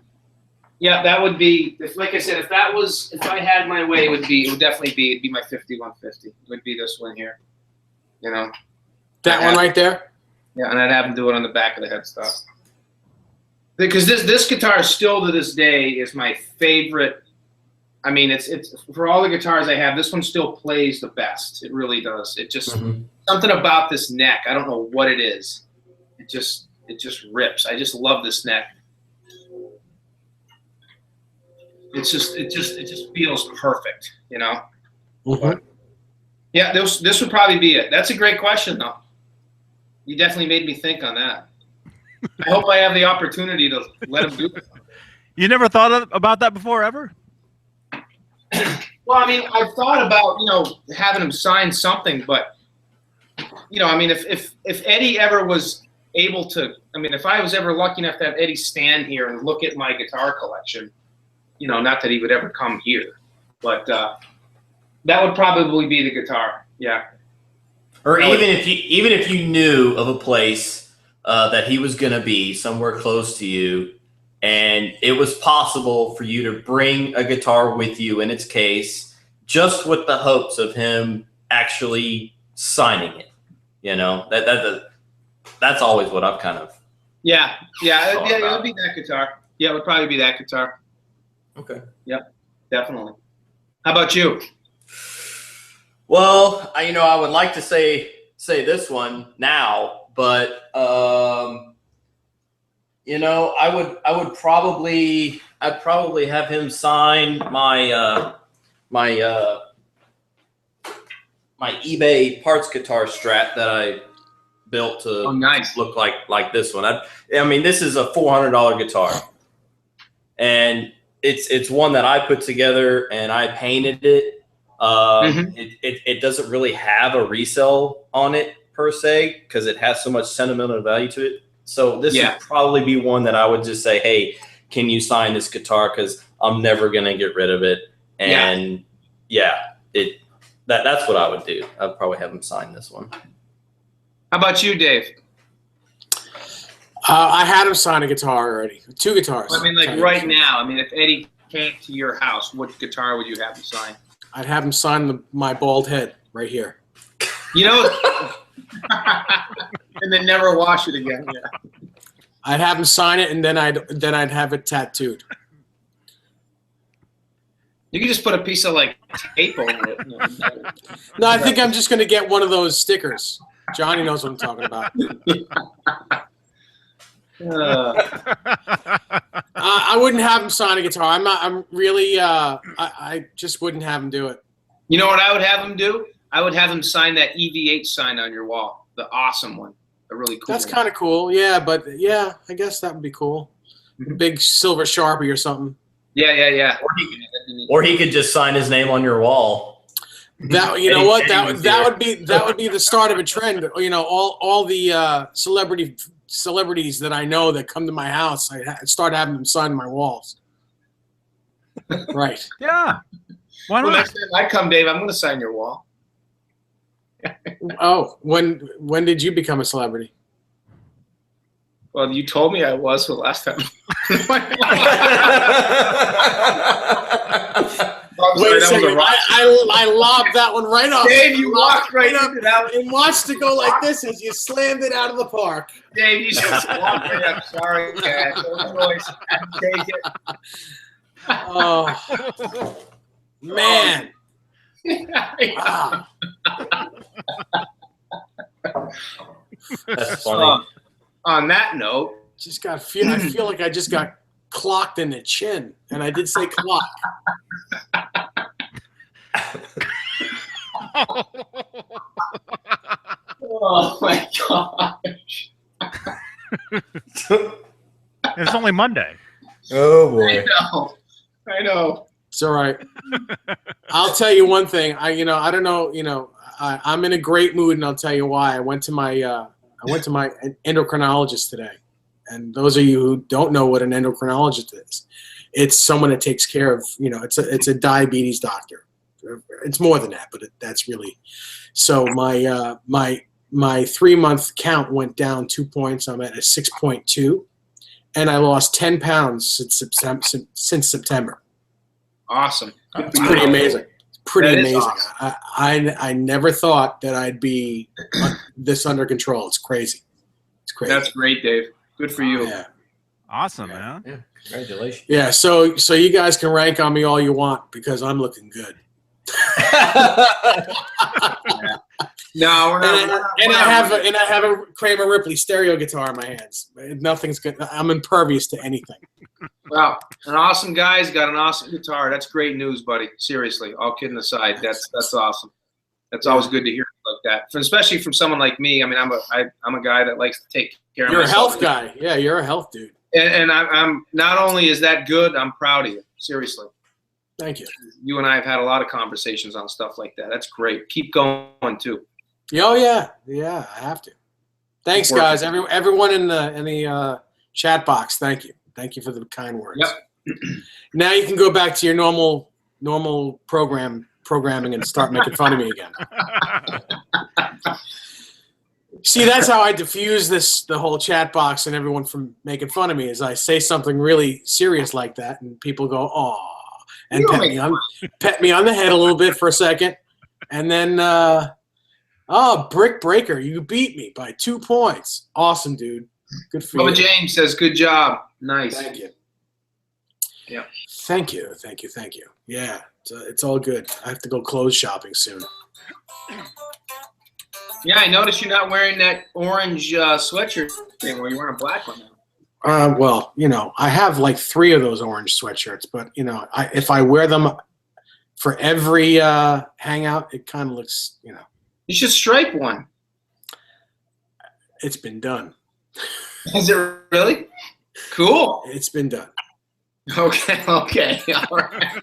Yeah, that would be like I said, if I had my way, it'd definitely be my 5150. It would be this one here. You know. That one right there? Yeah, and I'd have him do it on the back of the headstock. Because this guitar still to this day is my favorite. I mean, it's for all the guitars I have, this one still plays the best. It really does. It just something about this neck. I don't know what it is. It just rips. I just love this neck. It just feels perfect, you know. But, yeah, this would probably be it. That's a great question, though. You definitely made me think on that. I hope I have the opportunity to let him do it. You never thought about that before, ever? Well, I mean, I've thought about, having him sign something, but, I mean, if Eddie ever was able to, I mean, if I was ever lucky enough to have Eddie stand here and look at my guitar collection, not that he would ever come here, but that would probably be the guitar. Yeah. Or even if you knew of a place that he was going to be somewhere close to you, and it was possible for you to bring a guitar with you in its case, just with the hopes of him actually signing it. That's always what I've kind of. Yeah. It would be that guitar. Yeah, it would probably be that guitar. Okay. Yep, definitely. How about you? Well, I would like to say this one now, but I'd probably have him sign my my eBay parts guitar Strat that I built to look like this one. I mean, this is a $400 guitar, and it's one that I put together and I painted it. It doesn't really have a resale on it per se because it has so much sentimental value to it. So this would probably be one that I would just say, hey, can you sign this guitar? Because I'm never gonna get rid of it. And that's what I would do. I'd probably have him sign this one. How about you, Dave? I had him sign a guitar already. 2 guitars. I mean, right now. I mean, if Eddie came to your house, what guitar would you have him sign? I'd have him sign my bald head right here. And then never wash it again. Yeah. I'd have him sign it, and then I'd have it tattooed. You could just put a piece of tape over it. No, I think I'm just going to get one of those stickers. Johnny knows what I'm talking about. I wouldn't have him sign a guitar. I just wouldn't have him do it. You know what I would have him do? I would have him sign that EVH sign on your wall, the awesome one, the really cool. That's kind of cool, yeah. But yeah, I guess that would be cool. Big silver Sharpie or something. Yeah. Or he could just sign his name on your wall. That that would be the start of a trend. All the celebrities that I know that come to my house, I start having them sign my walls. Right. Yeah. Why not? Next time I come, Dave, I'm going to sign your wall. Oh, when did you become a celebrity? Well, you told me I was the last time. Wait a second. I lobbed that one right off. Dave, you walked right into that one. And watched it go like this as you slammed it out of the park. Dave, you just walked right up. Sorry, Dad. No choice. I have to take it. Oh, man. Wow. That's funny. On that note, I feel like I just got clocked in the chin, and I did say clock. oh my gosh. It's only Monday. Oh boy. I know. It's all right. I'll tell you one thing. I don't know. I'm in a great mood, and I'll tell you why. I went to my endocrinologist today, and those of you who don't know what an endocrinologist is, it's someone that takes care of. It's a diabetes doctor. It's more than that, but that's really. So my 3-month count went down 2 points. I'm at a 6.2, and I lost 10 pounds since September. Awesome. It's pretty amazing. It's pretty That is amazing. awesome. I never thought that I'd be this under control. It's crazy. It's crazy. That's great, Dave. Good for you. Yeah. Awesome, man. Yeah, congratulations. Yeah. So you guys can rank on me all you want because I'm looking good. No, we're not. And I have a Kramer Ripley stereo guitar in my hands. Nothing's good. I'm impervious to anything. Wow, an awesome guy's got an awesome guitar. That's great news, buddy. Seriously, all kidding aside, that's awesome. That's always good to hear like that, especially from someone like me. I mean, I'm a guy that likes to take care of You're a myself. health guy. Yeah, you're a health dude. And I'm not only is that good, I'm proud of you. Seriously. Thank you. You and I have had a lot of conversations on stuff like that. That's great. Keep going too. Oh yeah, I have to. Thanks, guys. Everyone in the chat box. Thank you for the kind words. Yep. Now you can go back to your normal programming and start making fun of me again. See, that's how I diffuse the whole chat box and everyone from making fun of me. Is I say something really serious like that, and people go, "Aw," and pet me on the head a little bit for a second, and then, Brick Breaker, you beat me by 2 points. Awesome, dude. Good for Bubba you. James says, "Good job, nice." Thank you. Yeah. Thank you. Yeah, it's all good. I have to go clothes shopping soon. Yeah, I noticed you're not wearing that orange sweatshirt thing where you're wearing a black one now. Well, I have like 3 of those orange sweatshirts, but if I wear them for every hangout, it kind of looks, You should stripe one. It's been done. Is it really? Cool. It's been done. Okay. All right.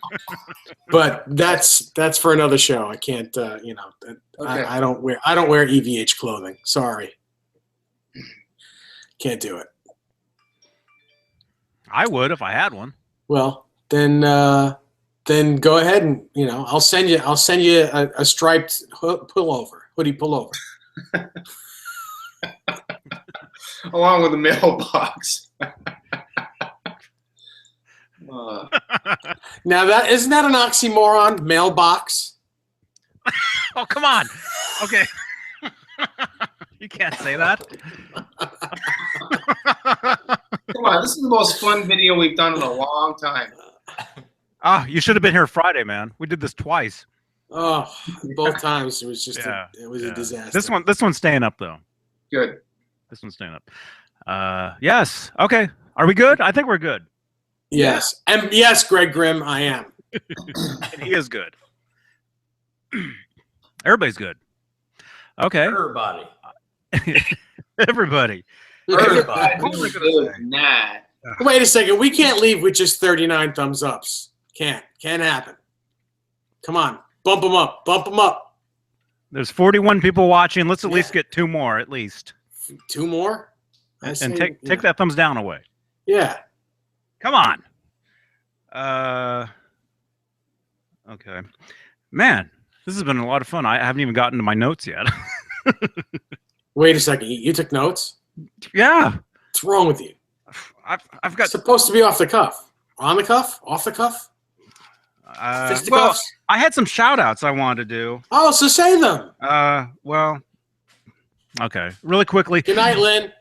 But that's for another show. I can't, Okay. I don't wear EVH clothing. Sorry. Can't do it. I would if I had one. Well, then go ahead and I'll send you a striped hoodie pullover. Along with the mailbox. Now isn't that an oxymoron? Mailbox. Oh, come on. Okay. You can't say that. Come on, this is the most fun video we've done in a long time. You should have been here Friday, man. We did this twice. Oh, both times it was just Yeah, a disaster. This one's staying up though. Good. This one's staying up. Yes. Okay. Are we good? I think we're good. Yes. And yes, Greg Grimm, I am. And he is good. Everybody's good. Okay. Everybody. Everybody. Nah. Wait a second. We can't leave with just 39 thumbs ups. Can't happen. Come on. Bump them up. Bump them up. There's 41 people watching. Let's at least get 2 more, at least. 2 more? And take that thumbs down away. Yeah. Come on. Okay. Man, this has been a lot of fun. I haven't even gotten to my notes yet. Wait a second. You took notes? Yeah. What's wrong with you? I've got. It's supposed to be off the cuff. On the cuff? Off the cuff? Fisticuffs? I had some shout outs I wanted to do. Oh, so say them. Well, okay. Really quickly. Good night, Lynn.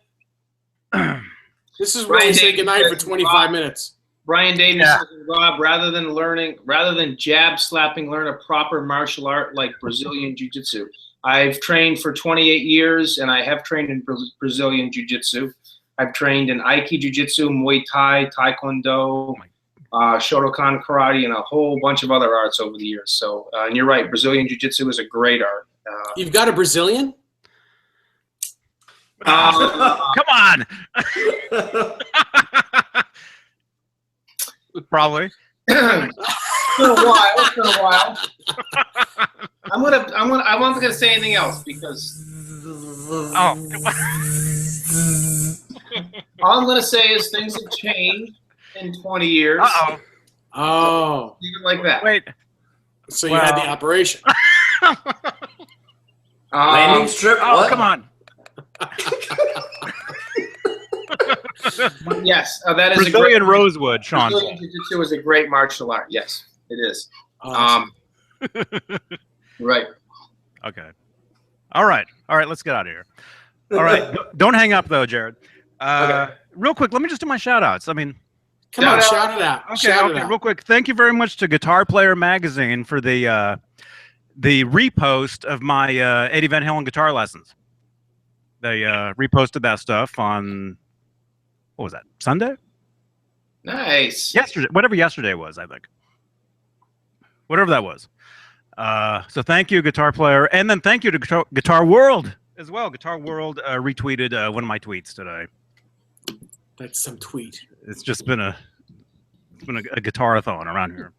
This is where we say good night for 25 minutes. Brian Davis says, Rob, rather than jab slapping, learn a proper martial art like Brazilian Jiu-Jitsu. I've trained for 28 years, and I have trained in Brazilian Jiu-Jitsu. I've trained in Aiki Jiu-Jitsu, Muay Thai, Taekwondo, Shotokan Karate, and a whole bunch of other arts over the years. So, and you're right, Brazilian Jiu-Jitsu is a great art. You've got a Brazilian? Come on. Probably. It's been a while. I'm not gonna say anything else because Oh. all I'm gonna say is things have changed in 20 years. Uh-oh. Oh. Leave it like that. Wait. So you had the operation. Landing strip? Oh, What? come on. Yes, that is Brazilian a great, rosewood, Sean. Brazilian Jiu-Jitsu is a great martial art. Yes, it is. Awesome. Right. Okay. All right. Let's get out of here. All right. Don't hang up though, Jared. Okay. Real quick, let me just do my shout outs. I mean, Come on, shout it out. okay, Shout it okay, out. real quick. Thank you very much to Guitar Player Magazine for the repost of my Eddie Van Halen guitar lessons. They reposted that stuff on, what was that, Sunday? Nice. Yesterday, whatever yesterday was, I think. Whatever that was. So thank you, Guitar Player. And then thank you to Guitar World as well. Guitar World retweeted one of my tweets today. That's some tweet. It's just been a guitar-a-thon around here.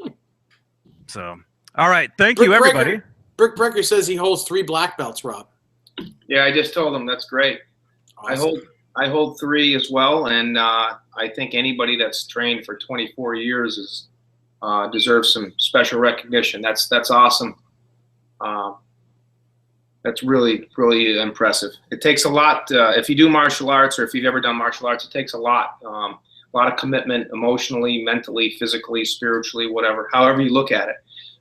So, all right. Thank you, everybody. Brick Breaker says he holds 3 black belts, Rob. Yeah, I just told him that's great. Awesome. I hold 3 as well, and I think anybody that's trained for 24 years is deserves some special recognition. That's awesome. That's really, really impressive. It takes a lot. If you do martial arts, or if you've ever done martial arts, it takes a lot of commitment, emotionally, mentally, physically, spiritually, whatever, however you look at it.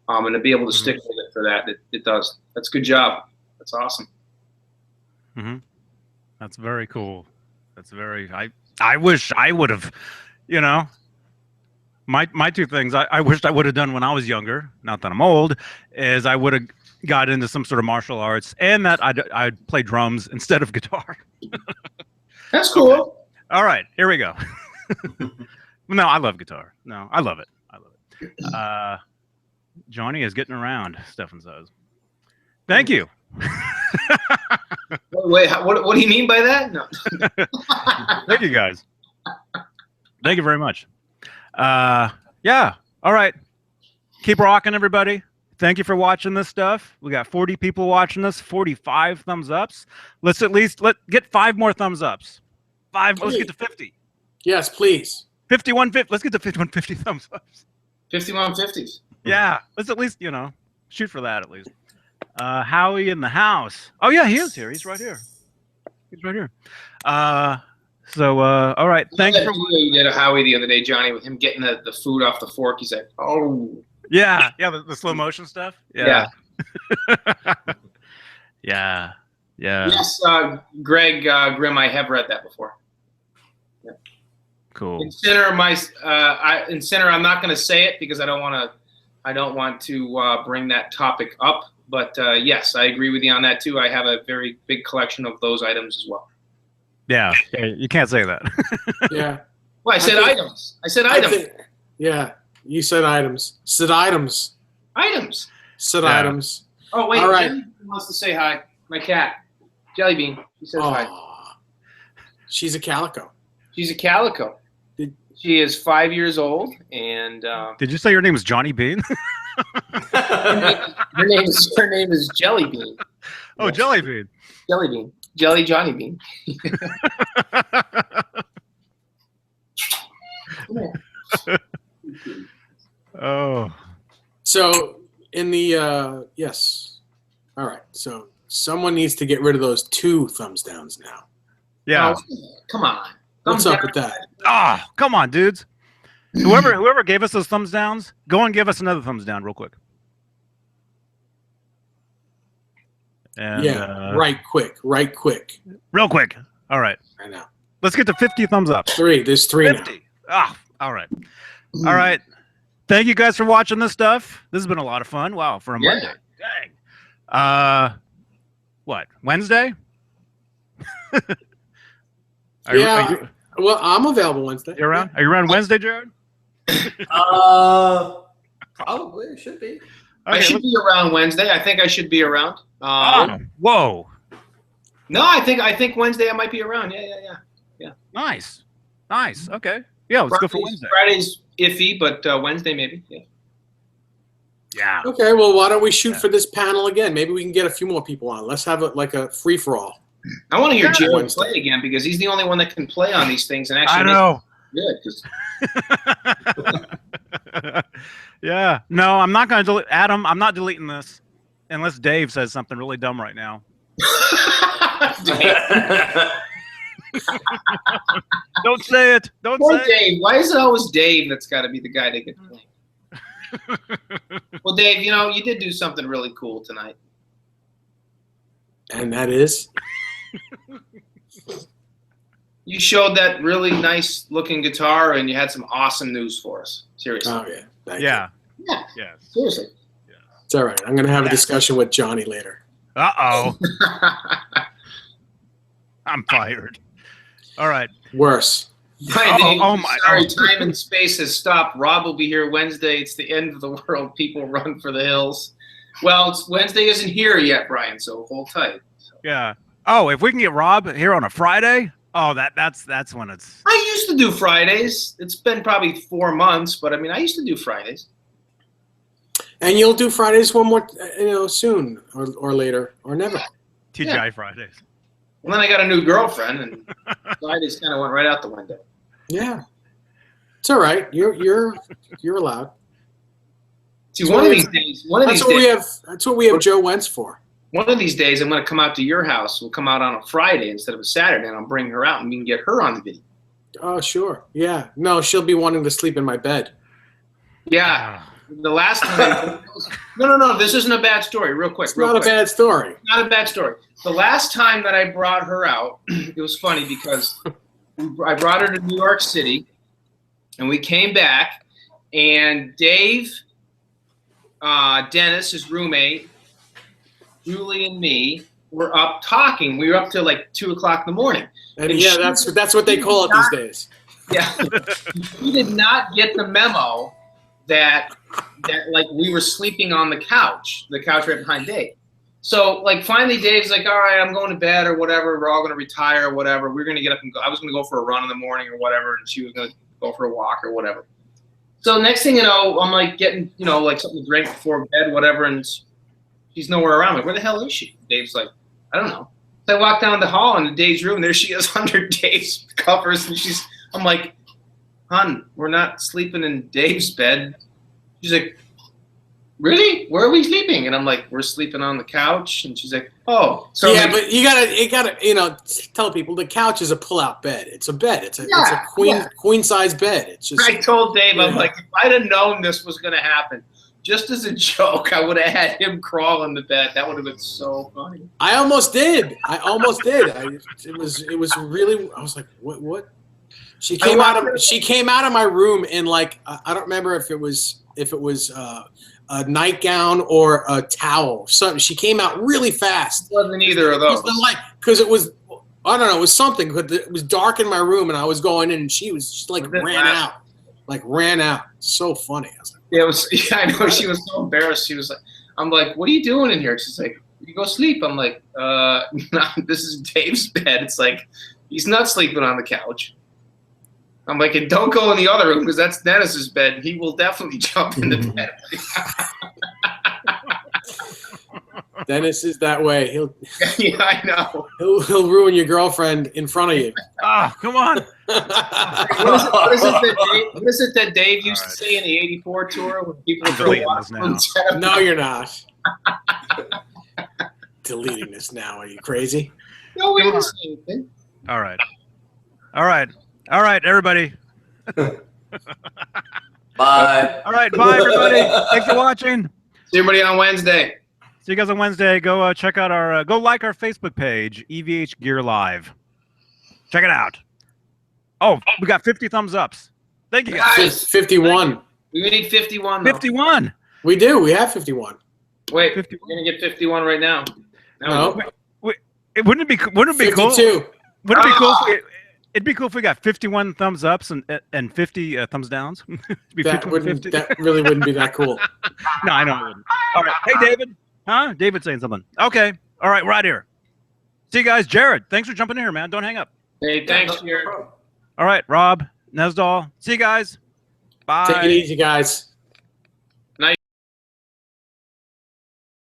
And to be able to stick with it for that, it does. That's a good job. That's awesome. Mm-hmm. That's very cool. That's very. I wish I would have, my 2 things I wished I would have done when I was younger. Not that I'm old, is I would have got into some sort of martial arts, and that I'd play drums instead of guitar. That's cool. Okay. All right, here we go. No, I love guitar. No, I love it. Johnny is getting around, Stefan says. Thank you. Wait, what do you mean by that? No. Thank you, guys. Thank you very much. Yeah. All right. Keep rocking, everybody. Thank you for watching this stuff. We got 40 people watching this, 45 thumbs ups. Let's get 5 more thumbs ups. 5. Let's get to 50. Yes, please. 5150. Let's get to 5150 thumbs ups. 5150s. Yeah. Let's at least, shoot for that at least. Howie in the house. Oh yeah, he is here. He's right here. So all right. Thanks for. You did a Howie the other day, Johnny, with him getting the food off the fork. He's like, oh. Yeah, the slow motion stuff. Yeah. Yeah. Yes, Greg Grimm, I have read that before. Yeah. Cool. In center, I'm not going to say it because I don't want to bring that topic up. But yes, I agree with you on that too. I have a very big collection of those items as well. Yeah, you can't say that. Yeah. Well, I said items. Yeah, you said items. Said items. Items. Said Yeah. items. Oh wait, All right. Jelly wants to say hi. My cat, Jelly Bean. She says hi. Aw. She's a calico. She's a calico. She is 5 years old, and Did you say your name was Johnny Bean? her name is Jelly Bean. Oh, Yes. Jelly Bean. Jelly Bean. Jelly Johnny Bean. Oh. So in the yes. All right. So someone needs to get rid of those 2 thumbs downs now. Yeah. Oh, come on. What's Thumbs up down. with that? Ah, come on, dudes. Whoever gave us those thumbs downs, go and give us another thumbs down real quick. And, Yeah. Right quick. Real quick. All right. I know. Let's get to 50 thumbs up. 3. There's 3 now. 50. Ah, all right. All right. Thank you guys for watching this stuff. This has been a lot of fun. Wow, for a Yeah. Monday. Dang. What, Wednesday? Yeah. Well, I'm available Wednesday. You around? Are you around Wednesday, Jared? Probably it should be. I should be around Wednesday. I think I should be around. Whoa. No, I think Wednesday I might be around. Yeah. Nice. Okay. Yeah, let's go for Wednesday. Friday's iffy, but Wednesday maybe. Yeah. Yeah. Okay, well, why don't we shoot for this panel again? Maybe we can get a few more people on. Let's have it like a free-for-all. I want to hear Jared Wednesday. play again because he's the only one that can play on these things and actually. I know. Good. Yeah. No, I'm not going to delete. Adam, I'm not deleting this unless Dave says something really dumb right now. Don't say it. Don't Poor say Dave. Why is it always Dave that's got to be the guy that gets blamed? Well, Dave, you did do something really cool tonight. And that is? You showed that really nice looking guitar and you had some awesome news for us. Seriously. Oh, yeah. Thank Yeah. you. Yeah. Seriously. It's all right. I'm going to have a discussion with Johnny later. Uh-oh. I'm fired. All right. Worse. Bye, Dave. my. Sorry, time and space has stopped. Rob will be here Wednesday. It's the end of the world. People run for the hills. Well, Wednesday isn't here yet, Brian, so hold tight. Yeah. Oh, if we can get Rob here on a Friday, that's when it's. I used to do Fridays. It's been probably 4 months, but I used to do Fridays. And you'll do Fridays one more, soon or later or never. TGI Fridays. Well, then I got a new girlfriend, and Fridays kind of went right out the window. Yeah. It's all right. You're allowed. See, one of these days, That's what we have Joe Wentz for. One of these days, I'm going to come out to your house. We'll come out on a Friday instead of a Saturday, and I'll bring her out, and we can get her on the video. Oh, sure. Yeah. No, she'll be wanting to sleep in my bed. Yeah. The last time. No. This isn't a bad story. Real quick. It's not a bad story. Not a bad story. The last time that I brought her out, it was funny because I brought her to New York City, and we came back, and Dave, Dennis, his roommate, Julie, and me were up talking. We were up till like 2 o'clock in the morning. And yeah, that's what they call it these days. Yeah. He did not get the memo that like we were sleeping on the couch right behind Dave. So like finally Dave's like, all right, I'm going to bed or whatever. We're all going to retire or whatever. We're going to get up and go. I was going to go for a run in the morning or whatever, and she was going to go for a walk or whatever. So next thing you know, I'm like getting, like something to drink before bed, whatever, and she's nowhere around. I'm like, where the hell is she? Dave's like, I don't know. So I walk down the hall into Dave's room. There she is under Dave's covers, and I'm like, hon, we're not sleeping in Dave's bed. She's like, really? Where are we sleeping? And I'm like, we're sleeping on the couch. And she's like, oh. So yeah, but you gotta, tell people the couch is a pull-out bed. It's a bed. It's a queen size bed. It's just. I told Dave, I'm like, if I'd have known this was gonna happen, just as a joke, I would have had him crawl in the bed. That would have been so funny. I almost did. It was really. I was like, what? She came out of my room in like I don't remember if it was a nightgown or a towel. Something. She came out really fast. It wasn't either of those. Because it was, I don't know, it was something. But it was dark in my room, and I was going in, and she ran out. So funny. I was like, yeah, it was. Yeah, I know. She was so embarrassed. She was like, I'm like, what are you doing in here? She's like, you go sleep. I'm like, no, this is Dave's bed. It's like, he's not sleeping on the couch. I'm like, and don't go in the other room because that's Dennis's bed. He will definitely jump in the bed. Dennis is that way. Yeah, I know. He'll ruin your girlfriend in front of you. Oh, come on. What is it that Dave used to say in the '84 tour when people were deleting this now? No, you're not. Deleting this now. Are you crazy? No, we didn't say anything. All right, everybody. Bye. All right, bye, everybody. Thanks for watching. See everybody on Wednesday. See you guys on Wednesday. Go check out go like our Facebook page, EVH Gear Live. Check it out. Oh, we got 50 thumbs ups. Thank you guys. 51. We need 51. Though. 51. We do. We have 51. Wait, 51. we're gonna get 51 right now. No. Wouldn't it be cool? 52. Wouldn't it be cool? It'd be cool if we got 51 thumbs ups and 50 thumbs downs. It'd be That 51, wouldn't. 50. That really wouldn't be that cool. No, I know it wouldn't. All right. Hey, David. Huh? David's saying something. Okay. All right. We're out here. See you guys. Jared, thanks for jumping in here, man. Don't hang up. Hey, thanks, Jared. All right. Rob, Nesdal. See you guys. Bye. Take it easy, guys.